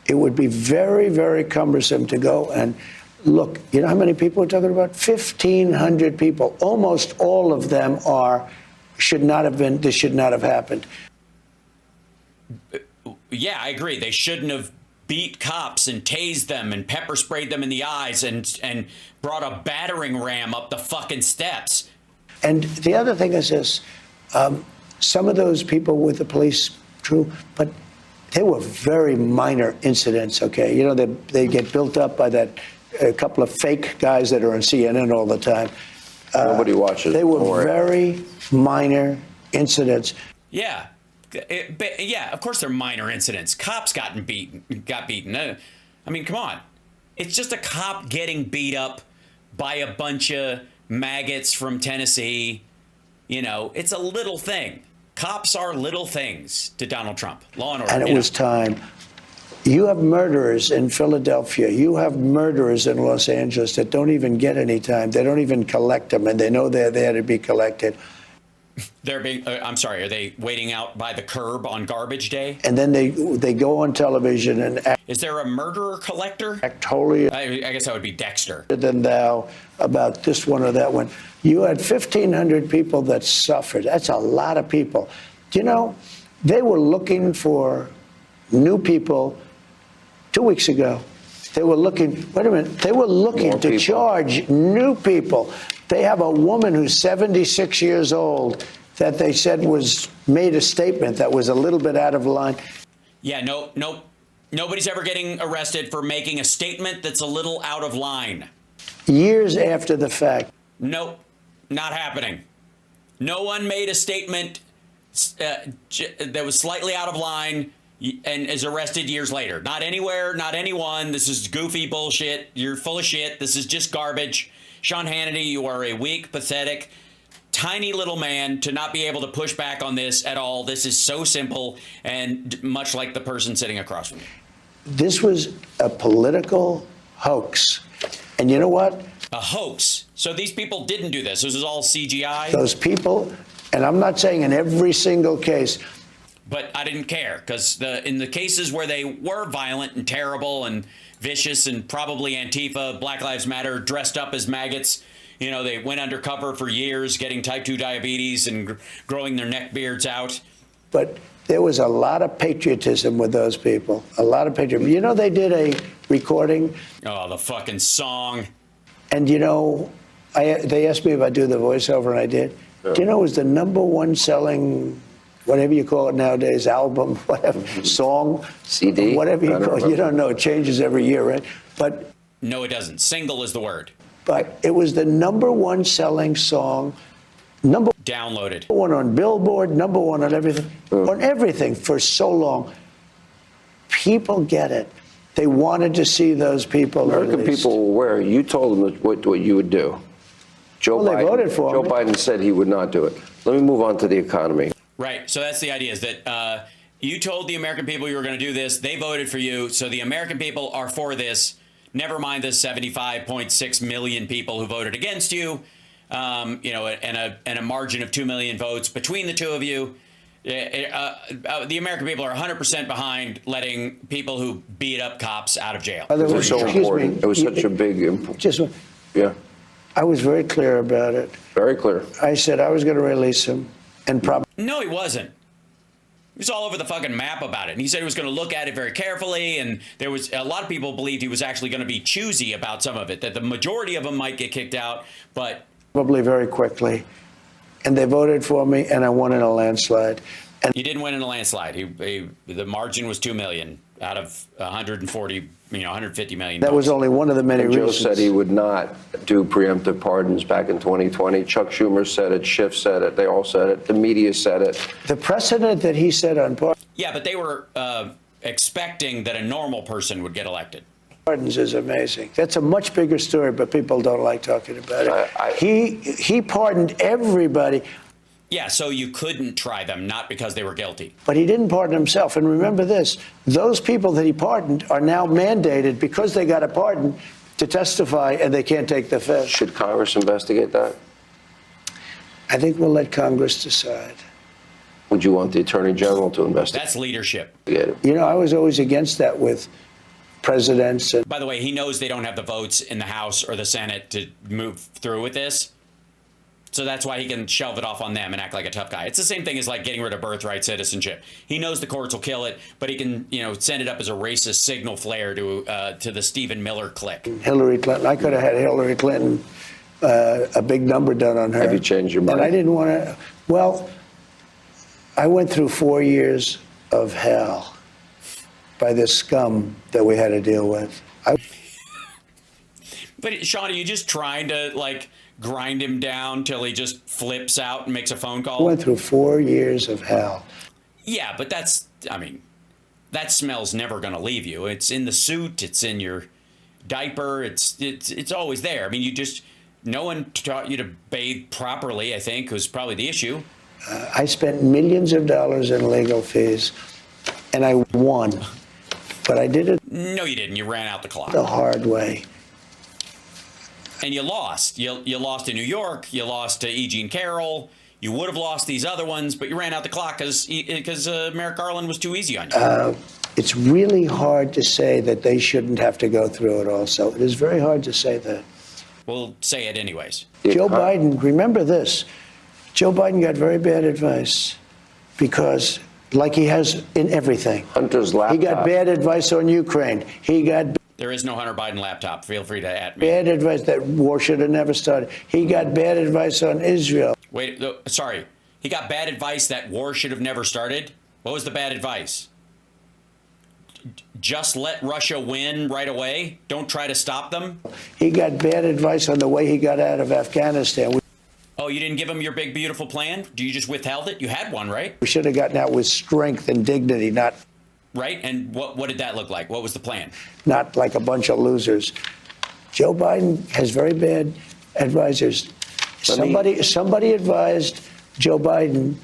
It would be very, very cumbersome to go and look. You know how many people we're talking about? 1,500 people. Almost all of them should not have been. This should not have happened. Yeah, I agree. They shouldn't have beat cops and tased them and pepper sprayed them in the eyes and brought a battering ram up the fucking steps. And the other thing is this: some of those people with the police, true, but they were very minor incidents. Okay, you know, they get built up by a couple of fake guys that are on CNN all the time. Nobody watches. They were very minor incidents. Yeah. Yeah, of course they're minor incidents. Cops got beaten. I mean, come on. It's just a cop getting beat up by a bunch of maggots from Tennessee. You know, it's a little thing. Cops are little things to Donald Trump. Law and order. And it was time. You have murderers in Philadelphia. You have murderers in Los Angeles that don't even get any time. They don't even collect them, and they know they're there to be collected. They're being, I'm sorry, are they waiting out by the curb on garbage day? And then they go on television and act. Is there a murderer collector? Act totally. I guess that would be Dexter. Than thou about this one or that one. You had 1,500 people that suffered. That's a lot of people. Do you know, they were looking for new people 2 weeks ago. They were looking, wait a minute, they were looking to charge new people. They have a woman who's 76 years old that they said made a statement that was a little bit out of line. Yeah, nope. Nobody's ever getting arrested for making a statement that's a little out of line. Years after the fact. Nope, not happening. No one made a statement that was slightly out of line and is arrested years later. Not anywhere, not anyone. This is goofy bullshit. You're full of shit. This is just garbage. Sean Hannity, you are a weak, pathetic, tiny little man to not be able to push back on this at all. This is so simple, and much like the person sitting across from you. This was a political hoax. And you know what? A hoax. So these people didn't do this. This is all CGI. Those people, and I'm not saying in every single case, but I didn't care, because in the cases where they were violent and terrible and vicious and probably Antifa, Black Lives Matter, dressed up as maggots, you know, they went undercover for years, getting type 2 diabetes and growing their neck beards out. but there was a lot of patriotism with those people, a lot of patriotism. You know, they did a recording. Oh, the fucking song. And, you know, they asked me if I'd do the voiceover, and I did. Yeah. Do you know it was the #1 selling, whatever you call it nowadays, album, whatever, song, CD, whatever you call it. You don't know. It changes every year, right? But no, it doesn't. Single is the word. But it was the #1 selling song, downloaded, #1 on Billboard, #1 on everything for so long. People get it. They wanted to see those people. American people were aware. You told them what you would do. Joe Biden, they voted for Joe me. Biden said he would not do it. Let me move on to the economy. Right. So that's the idea, is that you told the American people you were going to do this. They voted for you. So the American people are for this. Never mind the 75.6 million people who voted against you, you know, and a margin of 2 million votes between the two of you. The American people are 100% behind letting people who beat up cops out of jail. It was so important. It was such a big Just, yeah. I was very clear about it. Very clear. I said I was going to release him, and probably. No, he wasn't. He was all over the fucking map about it. And he said he was going to look at it very carefully. And there was a lot of people believed he was actually going to be choosy about some of it, that the majority of them might get kicked out, but Probably very quickly. And they voted for me, and I won in a landslide. And you didn't win in a landslide. The margin was 2 million out of 140, 150 million. that was only one of the many And Joe reasons. said he would not do preemptive pardons back in 2020. Chuck Schumer said it. Schiff said it. They all said it. The media said it. The precedent that he set on Yeah, but they were expecting that a normal person would get elected. pardons is amazing. That's a much bigger story, but people don't like talking about it. He pardoned everybody. Yeah, so you couldn't try them, not because they were guilty. But he didn't pardon himself. And remember this, those people that he pardoned are now mandated, because they got a pardon, to testify, and they can't take the fifth. Should Congress investigate that? I think we'll let Congress decide. Would you want the Attorney General to investigate? That's leadership. It? You know, I was always against that with presidents. And By the way, he knows they don't have the votes in the House or the Senate to move through with this. So that's why he can shelve it off on them and act like a tough guy. It's the same thing as like getting rid of birthright citizenship. He knows the courts will kill it, but he can, send it up as a racist signal flare to the Stephen Miller clique. Hillary Clinton, I could have had Hillary Clinton, a big number done on her. Have you changed your mind? And I didn't want to. Well, I went through 4 years of hell by this scum that we had to deal with. But Sean, are you just trying to grind him down till he just flips out and makes a phone I call? went through 4 years of hell. Yeah, but that smell's never going to leave you. It's in the suit. It's in your diaper. It's always there. I mean, no one taught you to bathe properly, I think, was probably the issue. I spent millions of dollars in legal fees, and I won. But I did it No, you didn't. You ran out the clock. the hard way. And you lost. You lost in New York. You lost to E. Jean Carroll. You would have lost these other ones, but you ran out the clock because Merrick Garland was too easy on you. It's really hard to say that they shouldn't have to go through it also. It is very hard to say that. We'll say it anyways. Joe Biden, remember this, Joe Biden got very bad advice because, like he has in everything. Hunter's laptop. He got bad advice on Ukraine. He got There is no Hunter Biden laptop. Feel free to at me. bad advice that war should have never started. He got bad advice on Israel. Wait, sorry. He got bad advice that war should have never started? What was the bad advice? Just let Russia win right away? Don't try to stop them? He got bad advice on the way he got out of Afghanistan. Oh, you didn't give him your big, beautiful plan? You just withheld it? You had one, right? We should have gotten out with strength and dignity, not Right? And what did that look like? What was the plan? like a bunch of losers. Joe Biden has very bad advisors. Somebody advised Joe Biden.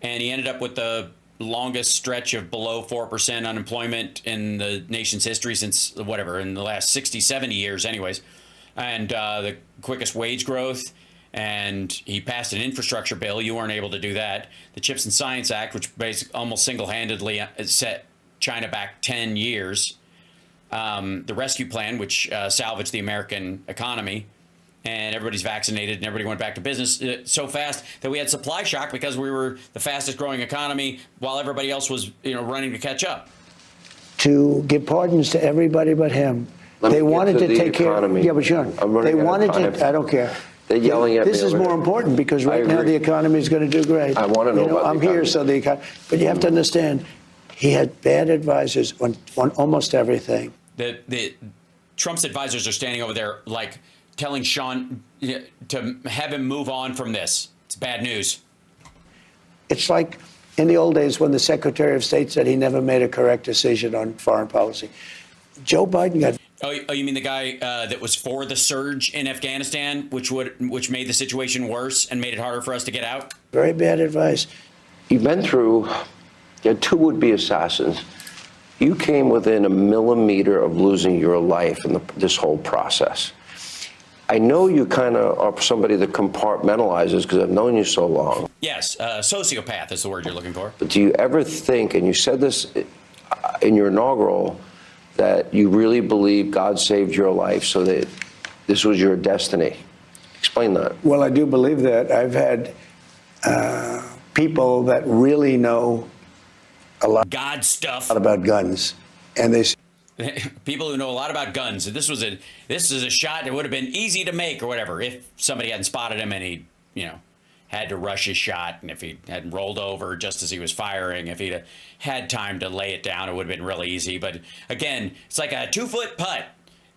And he ended up with the longest stretch of below 4% unemployment in the nation's history since whatever, in the last 60, 70 years anyways. And the quickest wage growth. And he passed an infrastructure bill. You weren't able to do that. The Chips and Science Act, which basically almost single-handedly set China back 10 years. The rescue plan, which salvaged the American economy. And everybody's vaccinated and everybody went back to business so fast that we had supply shock because we were the fastest growing economy while everybody else was, running to catch up. To give pardons to everybody but him. They wanted to take care of. Yeah, but Sean, they wanted to. I don't care. They're yelling at me. This is more important because right now the economy is going to do great. I want to know about I'm the here, economy. so the economy. But you have to understand, he had bad advisors on almost everything. The Trump's advisors are standing over there like telling Sean to have him move on from this. It's bad news. It's like in the old days when the Secretary of State said he never made a correct decision on foreign policy. Joe Biden got. Oh, you mean the guy that was for the surge in Afghanistan, which made the situation worse and made it harder for us to get out? Very bad advice. You've been through, you had two would-be assassins. You came within a millimeter of losing your life in this whole process. I know you kind of are somebody that compartmentalizes because I've known you so long. Yes, sociopath is the word you're looking for. But do you ever think, and you said this in your inaugural, that you really believe God saved your life so that this was your destiny? Explain that. Well, I do believe that. I've had people that really know a lot God stuff. about guns, and they People who know a lot about guns. This is a shot that would have been easy to make or whatever if somebody hadn't spotted him and he, had to rush his shot, and if he hadn't rolled over just as he was firing, if he'd had time to lay it down, it would have been really easy. But again, it's like a 2-foot putt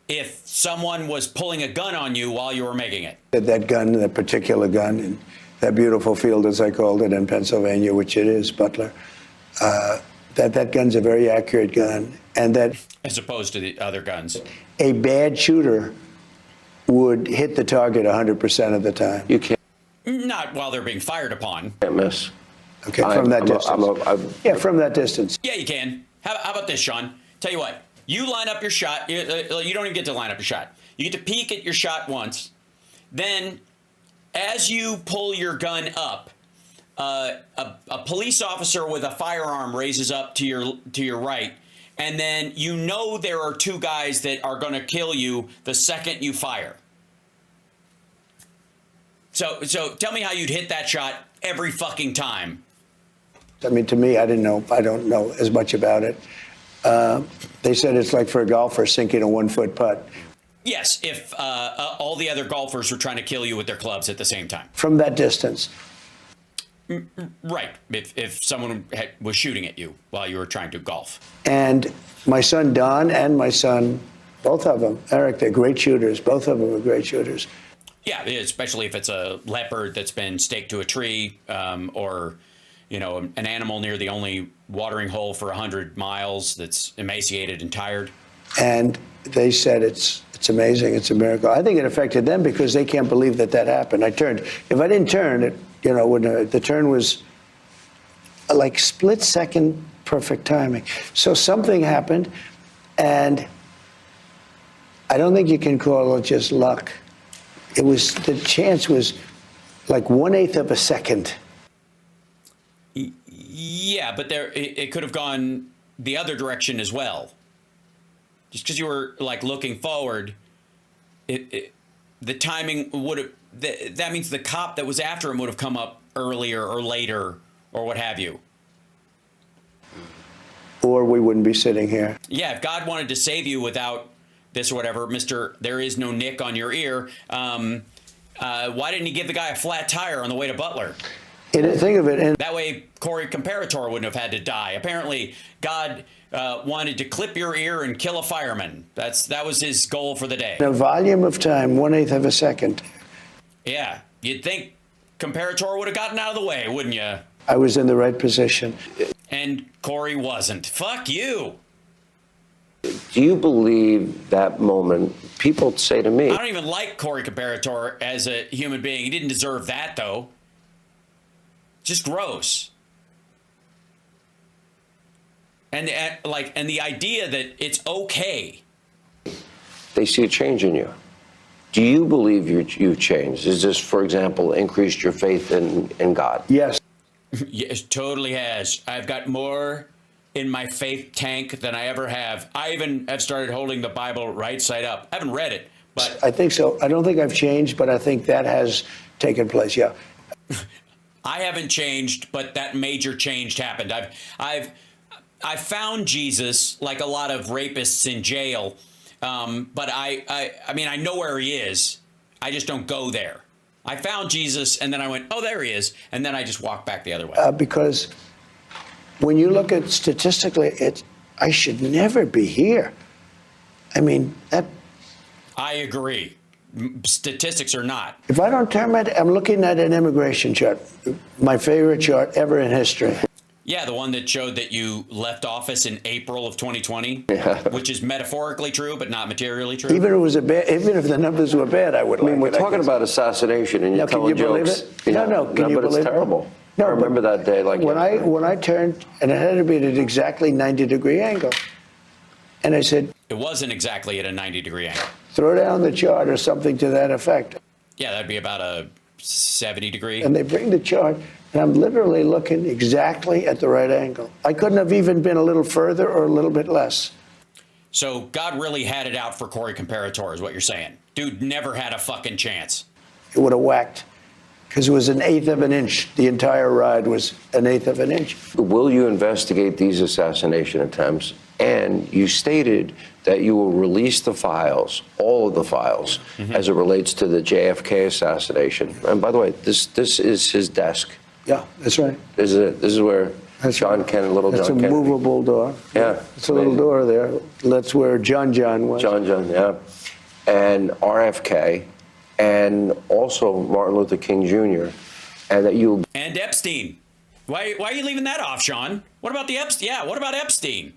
if someone was pulling a gun on you while you were making it. that gun, that particular gun, in that beautiful field, as I called it, in Pennsylvania, which it is, Butler, that gun's a very accurate gun, and that As opposed to the other guns. a bad shooter would hit the target 100% of the time. You can't Not while they're being fired upon. miss. Okay, from that distance. Yeah, from that distance. Yeah, you can. How about this, Sean? Tell you what. You line up your shot. You don't even get to line up your shot. You get to peek at your shot once. Then, as you pull your gun up, a police officer with a firearm raises up to your right, and then there are two guys that are going to kill you the second you fire. So tell me how you'd hit that shot every fucking time. I mean, to me, I don't know as much about it. They said it's like for a golfer sinking a 1-foot putt. Yes, if all the other golfers were trying to kill you with their clubs at the same time. From that distance. Right, if someone was shooting at you while you were trying to golf. And my son Don and my son, both of them, Eric, they're great shooters. Both of them are great shooters. Yeah, especially if it's a leopard that's been staked to a tree, or an animal near the only watering hole for 100 miles that's emaciated and tired. And they said it's amazing, it's a miracle. I think it affected them because they can't believe that happened. I turned. If I didn't turn, when the turn was like split-second perfect timing. So something happened, and I don't think you can call it just luck. The chance was like 1/8 of a second. Yeah, but it could have gone the other direction as well. Just because you were like looking forward, the timing would have. That means the cop that was after him would have come up earlier or later or what have you. Or we wouldn't be sitting here. Yeah, if God wanted to save you without this or whatever, Mr. There is no nick on your ear, why didn't he give the guy a flat tire on the way to Butler? Think of it. And that way, Corey Comparator wouldn't have had to die. Apparently, God wanted to clip your ear and kill a fireman. That was his goal for the day. in a volume of time, 1/8 of a second. Yeah, you'd think Comparator would have gotten out of the way, wouldn't you? I was in the right position. And Corey wasn't. Fuck you. Do you believe that moment? People say to me, I don't even like Corey Comparator as a human being. He didn't deserve that, though. Just gross. And the idea that it's okay. they see a change in you. Do you believe you've changed? Is this, for example, increased your faith in God? Yes. Yes, totally has. I've got more in my faith tank than I ever have. I even have started holding the Bible right side up. I haven't read it, but I think so. I don't think I've changed, but I think that has taken place, yeah. I haven't changed, but that major change happened. I've found Jesus like a lot of rapists in jail, but I mean, I know where he is. I just don't go there. I found Jesus, and then I went, oh, there he is, and then I just walked back the other way. Because when you look at statistically, I should never be here. I mean, I agree. Statistics are not. if I don't turn I'm looking at an immigration chart, my favorite chart ever in history. Yeah, the one that showed that you left office in April of 2020, which is metaphorically true, but not materially true. Even if the numbers were bad, I would. I mean, like we're talking about assassination, and you're Now, can you telling believe jokes. it? No, can you but believe it's it? terrible. No, I remember that day like when yesterday. I turned, and it had to be at an exactly 90-degree angle, and I said, It wasn't exactly at a 90-degree angle. throw down the chart or something to that effect. Yeah, that'd be about a 70-degree. And they bring the chart, and I'm literally looking exactly at the right angle. I couldn't have even been a little further or a little bit less. So God really had it out for Corey Comparator, is what you're saying. Dude never had a fucking chance. It would have whacked, because it was an eighth of an inch. The entire ride was an eighth of an inch. Will you investigate these assassination attempts? And you stated that you will release the files, all of the files, as it relates to the JFK assassination. And by the way, this is his desk. Yeah, that's right. This is where That's John right. Kennedy, little That's John a Kennedy. movable door. Yeah, It's a little amazing. door there. That's where John was. John, yeah. And RFK, and also Martin Luther King Jr., and that you And Epstein. Why are you leaving that off, Sean? What about the Epstein? Yeah, what about Epstein?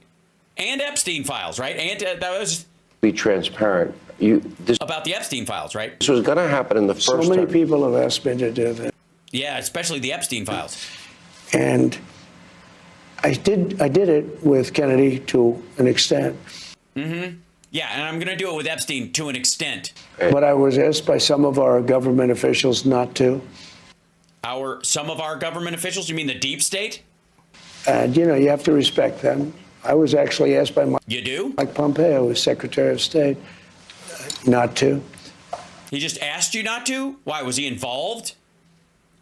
And Epstein files, right? And that was be transparent. This about the Epstein files, right? was going to happen in the first So many term. people have asked me to do that. Yeah, especially the Epstein files. And I did it with Kennedy to an extent. Yeah, and I'm going to do it with Epstein to an extent. But I was asked by some of our government officials not to. Some of our government officials, you mean the deep state? And, you have to respect them. I was actually asked by You do? Mike Pompeo, who was Secretary of State, not to. He just asked you not to? Why, was he involved?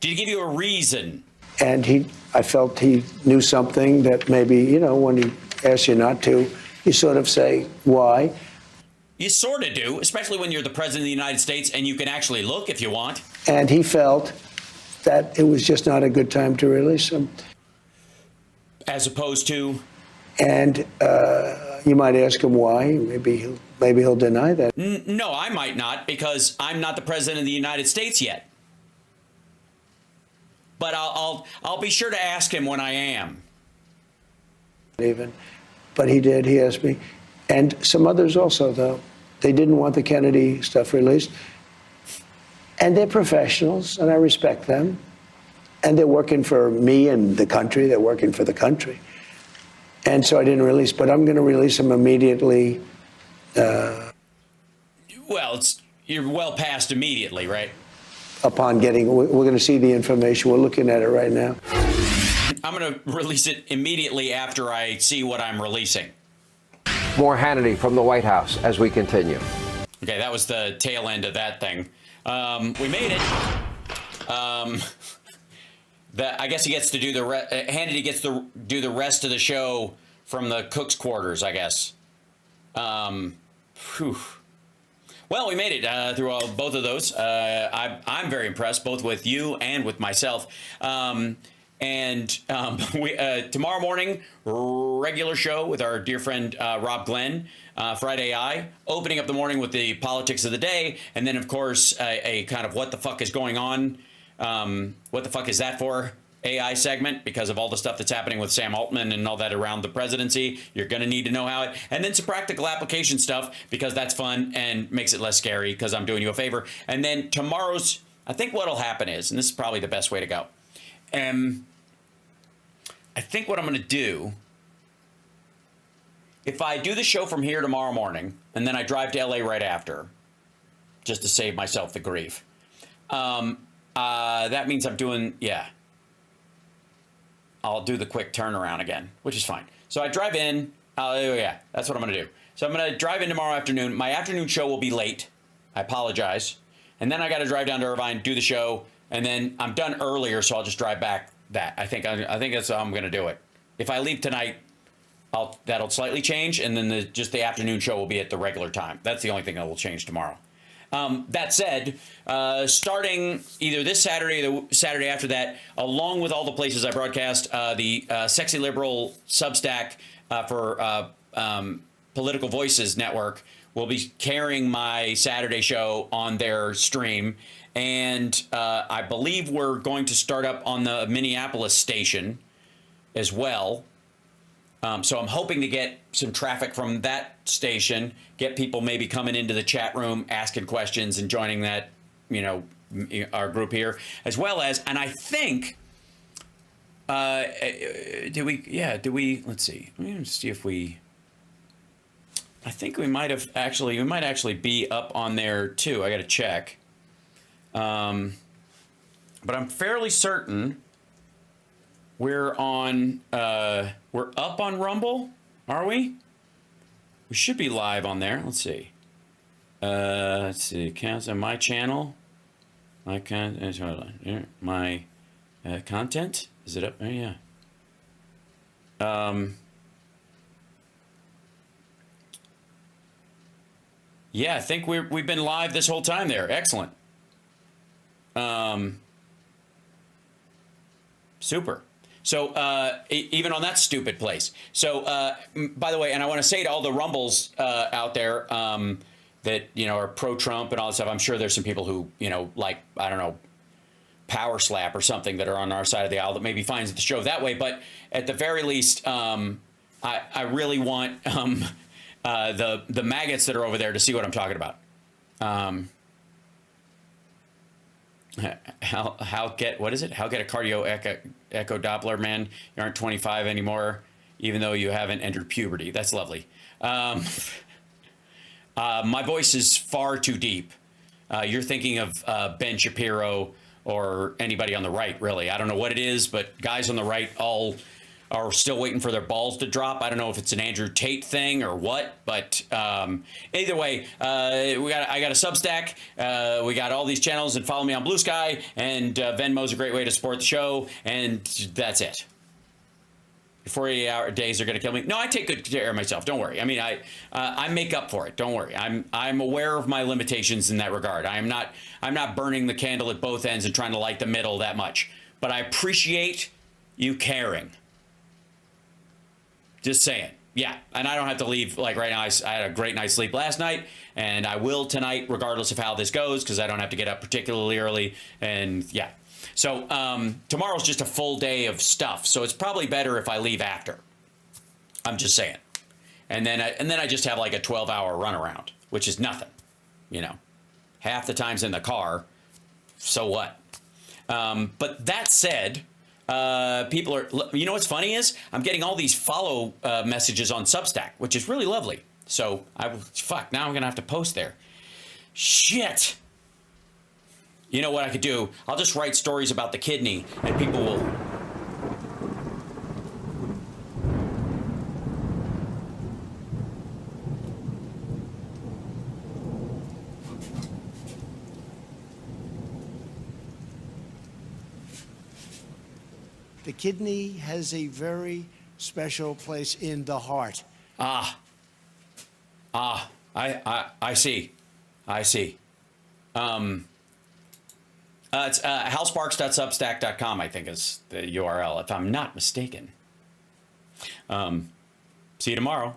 Did he give you a reason? And I felt he knew something that maybe, when he asks you not to, you sort of say, why? You sort of do, especially when you're the president of the United States and you can actually look if you want. And he felt that it was just not a good time to release him. As opposed to? And you might ask him why. Maybe he'll deny that. No, I might not, because I'm not the president of the United States yet. But I'll be sure to ask him when I am. Even, but he did. He asked me, and some others also. Though they didn't want the Kennedy stuff released, and they're professionals, and I respect them, and they're working for me and the country. They're working for the country, and so I didn't release. But I'm going to release them immediately. Well, you're well past immediately, right? Upon getting, we're going to see the information. We're looking at it right now. I'm going to release it immediately after I see what I'm releasing. More Hannity from the White House as we continue. Okay, that was the tail end of that thing. We made it. I guess he gets to do Hannity gets to do the rest of the show from the cook's quarters, I guess. Whew. Well, we made it through both of those. I'm very impressed, both with you and with myself. We tomorrow morning, regular show with our dear friend Rob Glenn, Friday Eye, opening up the morning with the politics of the day, and then, of course, a kind of what the fuck is going on, what the fuck is that for, AI segment because of all the stuff that's happening with Sam Altman and all that around the presidency. You're going to need to know how it, and then some practical application stuff because that's fun and makes it less scary because I'm doing you a favor. And then tomorrow's, I think what'll happen is, and this is probably the best way to go. I think what I'm going to do, if I do the show from here tomorrow morning and then I drive to LA right after, just to save myself the grief, that means I'm doing, I'll do the quick turnaround again, which is fine. So I drive in, that's what I'm going to do. So I'm going to drive in tomorrow afternoon. My afternoon show will be late. I apologize. And then I got to drive down to Irvine, do the show, and then I'm done earlier, so I'll just drive back that. I think that's how I'm going to do it. If I leave tonight, that'll slightly change, and then just the afternoon show will be at the regular time. That's the only thing that will change tomorrow. That said, starting either this Saturday or the Saturday after that, along with all the places I broadcast, the Sexy Liberal Substack for Political Voices Network will be carrying my Saturday show on their stream. And I believe we're going to start up on the Minneapolis station as well. So I'm hoping to get some traffic from that station, get people maybe coming into the chat room, asking questions and joining that, our group here, as well as, and I think, let's see, let me see if I think we might actually be up on there too. I got to check. But I'm fairly certain we're up on Rumble, are we? We should be live on there. Let's see. Accounts on my channel. My content. My content. Is it up there? Yeah. Yeah, I think we've been live this whole time there. Excellent. Super. So even on that stupid place. So by the way, and I want to say to all the Rumbles out there that are pro-Trump and all that stuff, I'm sure there's some people who like, I don't know, power slap or something that are on our side of the aisle that maybe finds the show that way. But at the very least, I really want the maggots that are over there to see what I'm talking about. How get a cardio echo Doppler, man? You aren't 25 anymore, even though you haven't entered puberty. That's lovely. My voice is far too deep. You're thinking of Ben Shapiro or anybody on the right, really. I don't know what it is, but guys on the right all are still waiting for their balls to drop. I don't know if it's an Andrew Tate thing or what, but either way, I got a Substack. We got all these channels, and follow me on Blue Sky, and Venmo's a great way to support the show, and that's it. 48-hour days are going to kill me. No, I take good care of myself. Don't worry. I mean, I make up for it. Don't worry. I'm aware of my limitations in that regard. I'm not burning the candle at both ends and trying to light the middle that much. But I appreciate you caring. Just saying. Yeah. And I don't have to leave like right now. I had a great night's sleep last night, and I will tonight, regardless of how this goes, because I don't have to get up particularly early. And yeah. So tomorrow's just a full day of stuff. So it's probably better if I leave after. I'm just saying. And then I just have like a 12-hour runaround, which is nothing. Half the time's in the car. So what? But that said, people are, what's funny is I'm getting all these follow messages on Substack, which is really lovely. So now I'm going to have to post there. Shit. You know what I could do? I'll just write stories about the kidney, and people will. The kidney has a very special place in the heart. I see. It's halsparks.substack.com, I think is the URL, if I'm not mistaken. See you tomorrow.